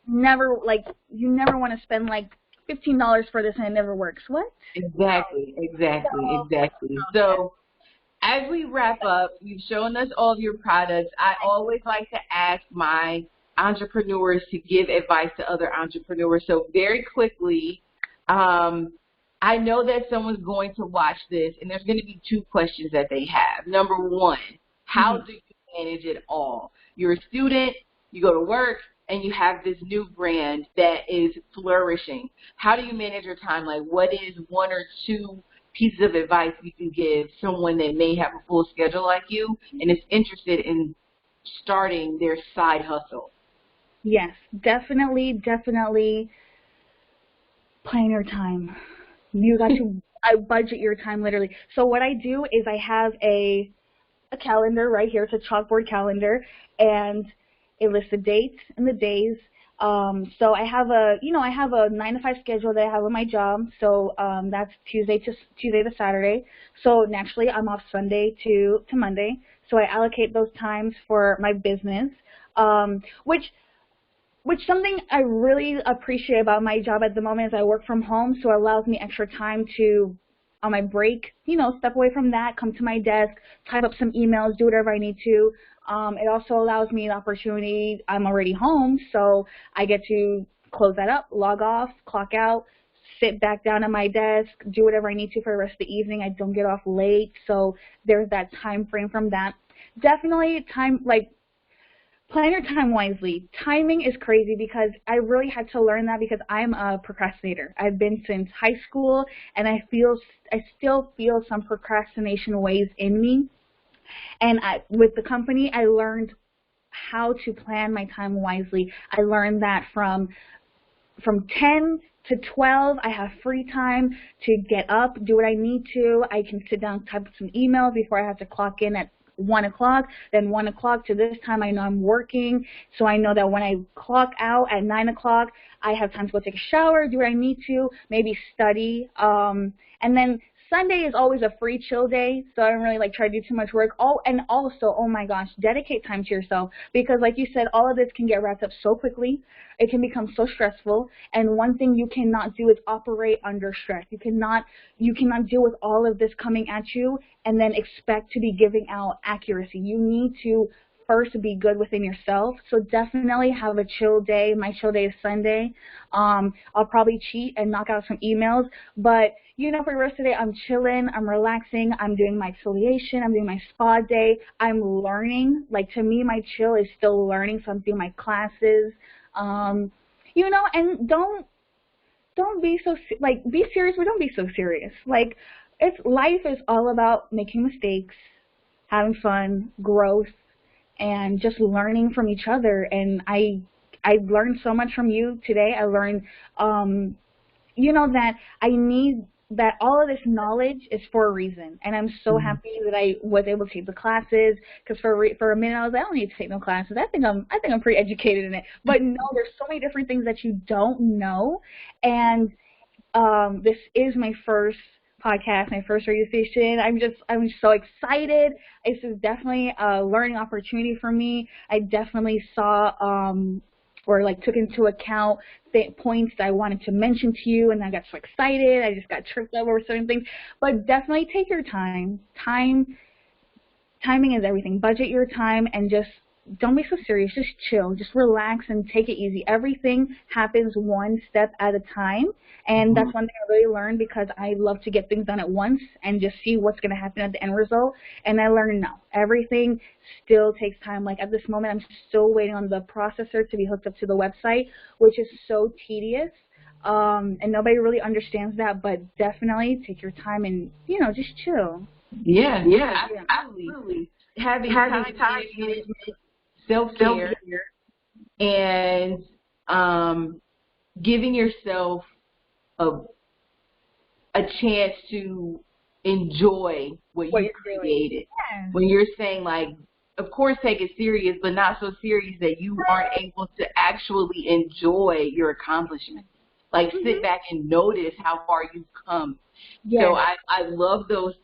[SPEAKER 2] want to spend like $15 for this and it never works. What?
[SPEAKER 1] Exactly. So as we wrap up, you've shown us all of your products. I always like to ask my entrepreneurs to give advice to other entrepreneurs. So very quickly, I know that someone's going to watch this, and there's going to be two questions that they have. Number one, how do you manage it all? You're a student, you go to work, and you have this new brand that is flourishing. How do you manage your time? Like, what is one or two pieces of advice you can give someone that may have a full schedule like you and is interested in starting their side hustle?
[SPEAKER 2] Yes, definitely plan your time. You got to budget your time, literally. So what I do is I have a calendar right here. It's a chalkboard calendar, and it lists the dates and the days. So I have a, I have a 9 to 5 schedule that I have with my job. So that's Tuesday to Saturday. So naturally, I'm off Sunday to Monday. So I allocate those times for my business, which something I really appreciate about my job at the moment is I work from home, so it allows me extra time to, on my break, step away from that, come to my desk, type up some emails, do whatever I need to. It also allows me the opportunity, I'm already home, so I get to close that up, log off, clock out, sit back down at my desk, do whatever I need to for the rest of the evening. I don't get off late, so there's that time frame from that. Definitely plan your time wisely. Timing is crazy because I really had to learn that because I'm a procrastinator. I've been since high school, and I still feel some procrastination ways in me. And with the company, I learned how to plan my time wisely. I learned that from 10 to 12, I have free time to get up, do what I need to. I can sit down, type some emails before I have to clock in at 1 o'clock, then 1 o'clock to this time I know I'm working, so I know that when I clock out at 9 o'clock, I have time to go take a shower, do what I need to, maybe study, and then Sunday is always a free chill day, so I don't really try to do too much work. And also, oh my gosh, dedicate time to yourself because, like you said, all of this can get wrapped up so quickly. It can become so stressful, and one thing you cannot do is operate under stress. You cannot deal with all of this coming at you and then expect to be giving out accuracy. You need to first be good within yourself. So definitely have a chill day. My chill day is Sunday. I'll probably cheat and knock out some emails, but for the rest of the day, I'm chilling, I'm relaxing, I'm doing my exfoliation, I'm doing my spa day, I'm learning. To me, my chill is still learning, so I'm doing my classes, and don't be so, be serious, but don't be so serious. Life is all about making mistakes, having fun, growth, and just learning from each other. And I learned so much from you today. I learned, that all of this knowledge is for a reason, and I'm so happy that I was able to take the classes. Because for a minute I was like, I don't need to take no classes. I think I'm pretty educated in it. But no, there's so many different things that you don't know, and this is my first podcast, my first radio station. I'm so excited. This is definitely a learning opportunity for me. I definitely saw took into account the points that I wanted to mention to you, and I got so excited. I just got tripped up over certain things. But definitely take your time. Timing is everything. Budget your time and just don't be so serious. Just chill. Just relax and take it easy. Everything happens one step at a time, and that's one thing I really learned because I love to get things done at once and just see what's going to happen at the end result. And I learned no, everything still takes time. At this moment, I'm still waiting on the processor to be hooked up to the website, which is so tedious. And nobody really understands that, but definitely take your time and, just chill.
[SPEAKER 1] Yeah, absolutely. Having time management, self-care, and giving yourself a chance to enjoy what you created.
[SPEAKER 2] Yeah.
[SPEAKER 1] When you're saying, of course, take it serious, but not so serious that you aren't able to actually enjoy your accomplishments. Sit back and notice how far you've come. Yes. So I love those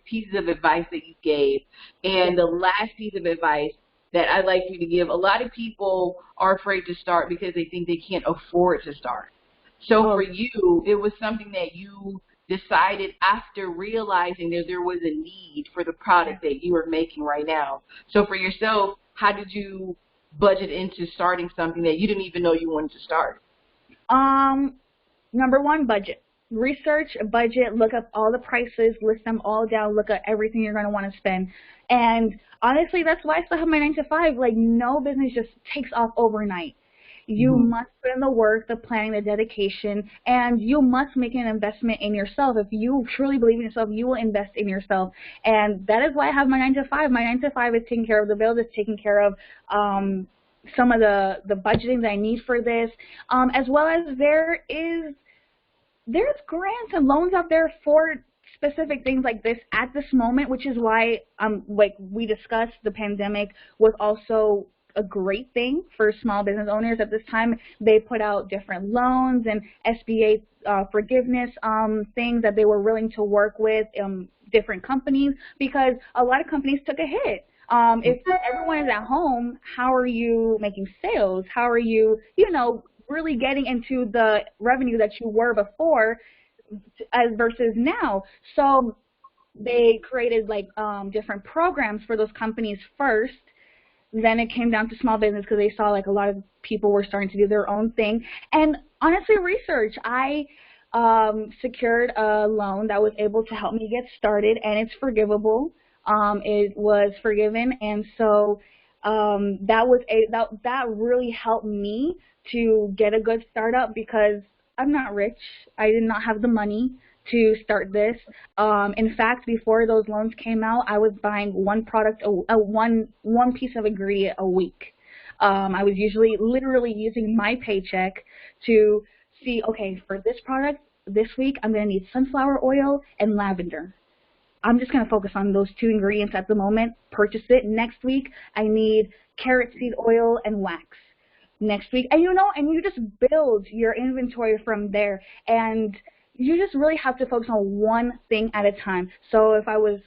[SPEAKER 1] pieces of advice that you gave. And the last piece of advice that I'd like you to give, a lot of people are afraid to start because they think they can't afford to start. So for you, it was something that you decided after realizing that there was a need for the product that you are making right now. So for yourself, how did you budget into starting something that you didn't even know you wanted to start?
[SPEAKER 2] Number one, budget. Research a budget, look up all the prices, list them all down, look at everything you're going to want to spend. And honestly, that's why I still have my 9 to 5. No business just takes off overnight. You must put in the work, the planning, the dedication, and you must make an investment in yourself. If you truly believe in yourself, you will invest in yourself. And that is why I have my 9 to 5. My 9 to 5 is taking care of the bills, it's taking care of some of the budgeting that I need for this, as well as there's grants and loans out there for specific things like this at this moment, which is why we discussed the pandemic was also a great thing for small business owners at this time. They put out different loans and SBA forgiveness things that they were willing to work with different companies, because a lot of companies took a hit. If everyone is at home, how are you making sales? How are you, really getting into the revenue that you were before as versus now? So they created like different programs for those companies first. Then it came down to small business because they saw like a lot of people were starting to do their own thing. And honestly, research. I secured a loan that was able to help me get started, and it's forgivable. It was forgiven, and so that really helped me to get a good startup, because I'm not rich. I did not have the money to start this. In fact, before those loans came out, I was buying one product, one piece of ingredient a week. I was literally using my paycheck to see, okay, for this product this week, I'm going to need sunflower oil and lavender. I'm just going to focus on those 2 ingredients at the moment, purchase it. Next week, I need carrot seed oil and wax. Next week, and you just build your inventory from there, and you just really have to focus on one thing at a time. So if I was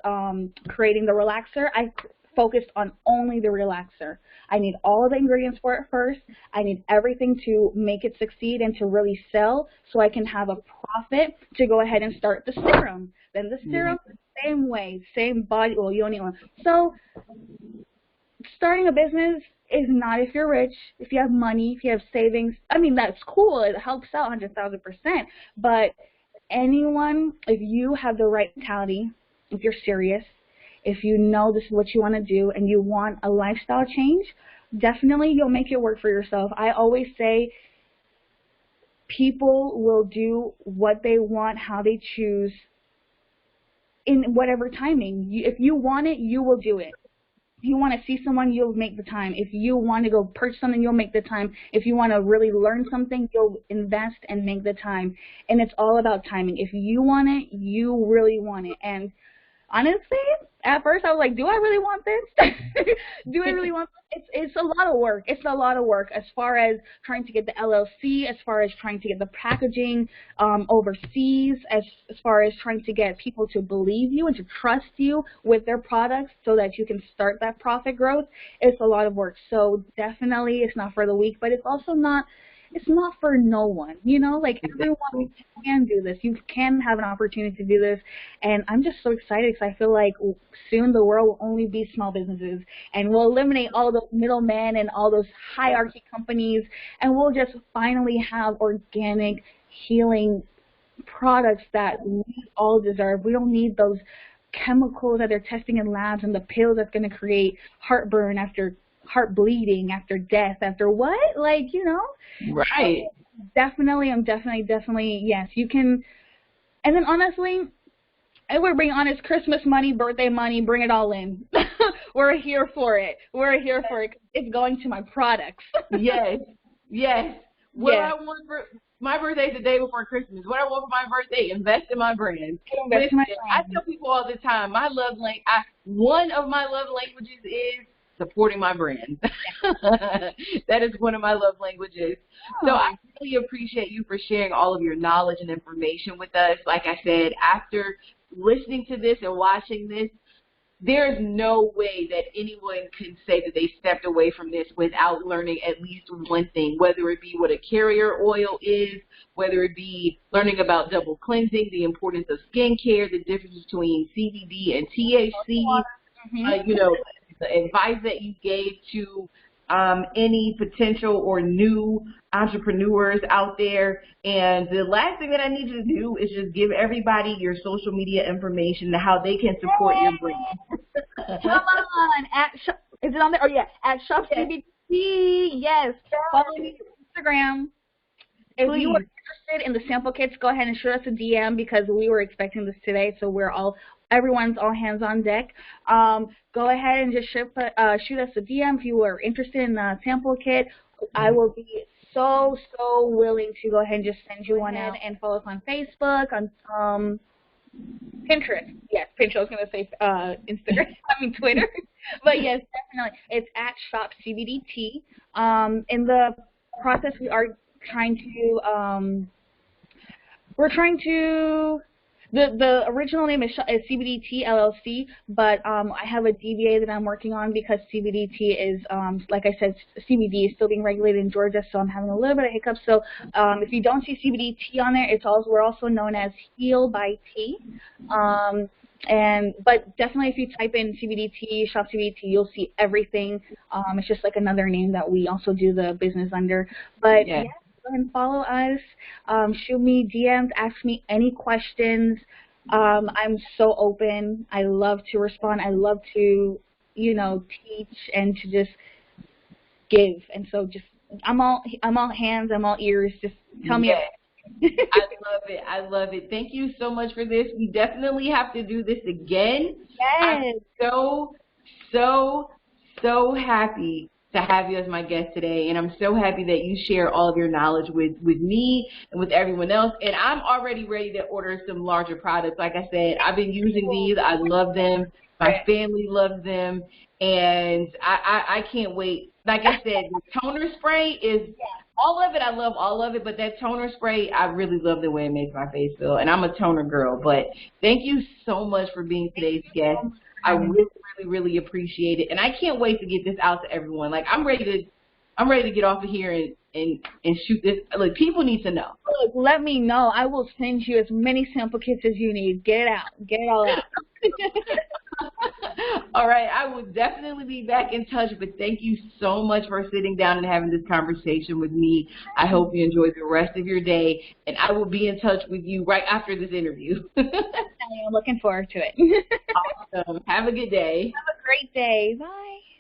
[SPEAKER 2] creating the relaxer, I focused on only the relaxer. I need all of the ingredients for it first. I need everything to make it succeed and to really sell, so I can have a profit to go ahead and start the serum. Then the serum, same way, same body oil, yoni oil. So starting a business is not if you're rich, if you have money, if you have savings. I mean, that's cool. It helps out 100,000%. But anyone, if you have the right mentality, if you're serious, if you know this is what you want to do and you want a lifestyle change, definitely you'll make it work for yourself. I always say people will do what they want, how they choose, in whatever timing. If you want it, you will do it. If you want to see someone, you'll make the time. If you want to go purchase something, you'll make the time. If you want to really learn something, you'll invest and make the time. And it's all about timing. If you want it, you really want it. And honestly, at first I was like, do I really want this? Do I really want this? It's a lot of work. It's a lot of work as far as trying to get the LLC, as far as trying to get the packaging overseas, as far as trying to get people to believe you and to trust you with their products so that you can start that profit growth. It's a lot of work. So definitely it's not for the weak, but it's also not for no one, like everyone can do this. You can have an opportunity to do this, and I'm just so excited because I feel like soon the world will only be small businesses, and we'll eliminate all those middlemen and all those hierarchy companies, and we'll just finally have organic healing products that we all deserve. We don't need those chemicals that they're testing in labs and the pills that's going to create heartburn after heart bleeding, after death, after what? Like,
[SPEAKER 1] Right.
[SPEAKER 2] I'm definitely, yes, you can. And then honestly, and we're being honest, Christmas money, birthday money, bring it all in. We're here for it. It's going to my products.
[SPEAKER 1] Yes. What I want for my birthday's the day before Christmas. What I want for my birthday, invest in my brand. I tell people all the time, one of my love languages is supporting my brand. That is one of my love languages. So I really appreciate you for sharing all of your knowledge and information with us. Like I said, after listening to this and watching this, there is no way that anyone can say that they stepped away from this without learning at least one thing, whether it be what a carrier oil is, whether it be learning about double cleansing, the importance of skincare, the difference between CBD and THC, the advice that you gave to any potential or new entrepreneurs out there. And the last thing that I need you to do is just give everybody your social media information and how they can support your brand.
[SPEAKER 2] Come on. Is it on there? Oh, yeah. At Shop CBD. Yes. Follow me on Instagram. If you are interested in the sample kits, go ahead and shoot us a DM, because we were expecting this today, so everyone's all hands on deck. Go ahead and just shoot us a DM if you are interested in the sample kit. I will be so willing to go ahead and just send you one out, and follow us on Facebook, on Pinterest. Yes, Pinterest. I was going to say Instagram. I mean Twitter. But yes, definitely. It's at Shop CBDT. In the process, we are trying to the original name is CBDT LLC, but I have a DBA that I'm working on because CBDT is, like I said, CBD is still being regulated in Georgia, so I'm having a little bit of hiccups. So if you don't see CBDT on there, we're also known as Heal by T. But definitely if you type in CBDT, Shop CBDT, you'll see everything. It's just like another name that we also do the business under. But yeah, go ahead and follow us. Shoot me DMs, ask me any questions. I'm so open. I love to respond. I love to, teach and to just give. And so I'm all hands, I'm all ears. Just tell me everything.
[SPEAKER 1] I love it. I love it. Thank you so much for this. We definitely have to do this again.
[SPEAKER 2] Yes.
[SPEAKER 1] I'm so happy to have you as my guest today, and I'm so happy that you share all of your knowledge with me and with everyone else. And I'm already ready to order some larger products. Like I said, I've been using these. I love them. My family loves them, and I can't wait. Like I said, the toner spray is all of it. I love all of it, but that toner spray, I really love the way it makes my face feel, and I'm a toner girl. But thank you so much for being today's guest. I really appreciate it, and I can't wait to get this out to everyone. Like I'm ready to get off of here and shoot this. Like people need to know.
[SPEAKER 2] Look, let me know. I will send you as many sample kits as you need. Get it out. Get it all out.
[SPEAKER 1] All right, I will definitely be back in touch, but thank you so much for sitting down and having this conversation with me. I hope you enjoy the rest of your day, and I will be in touch with you right after this interview.
[SPEAKER 2] I'm looking forward to it.
[SPEAKER 1] Awesome. Have a good day.
[SPEAKER 2] Have a great day. Bye.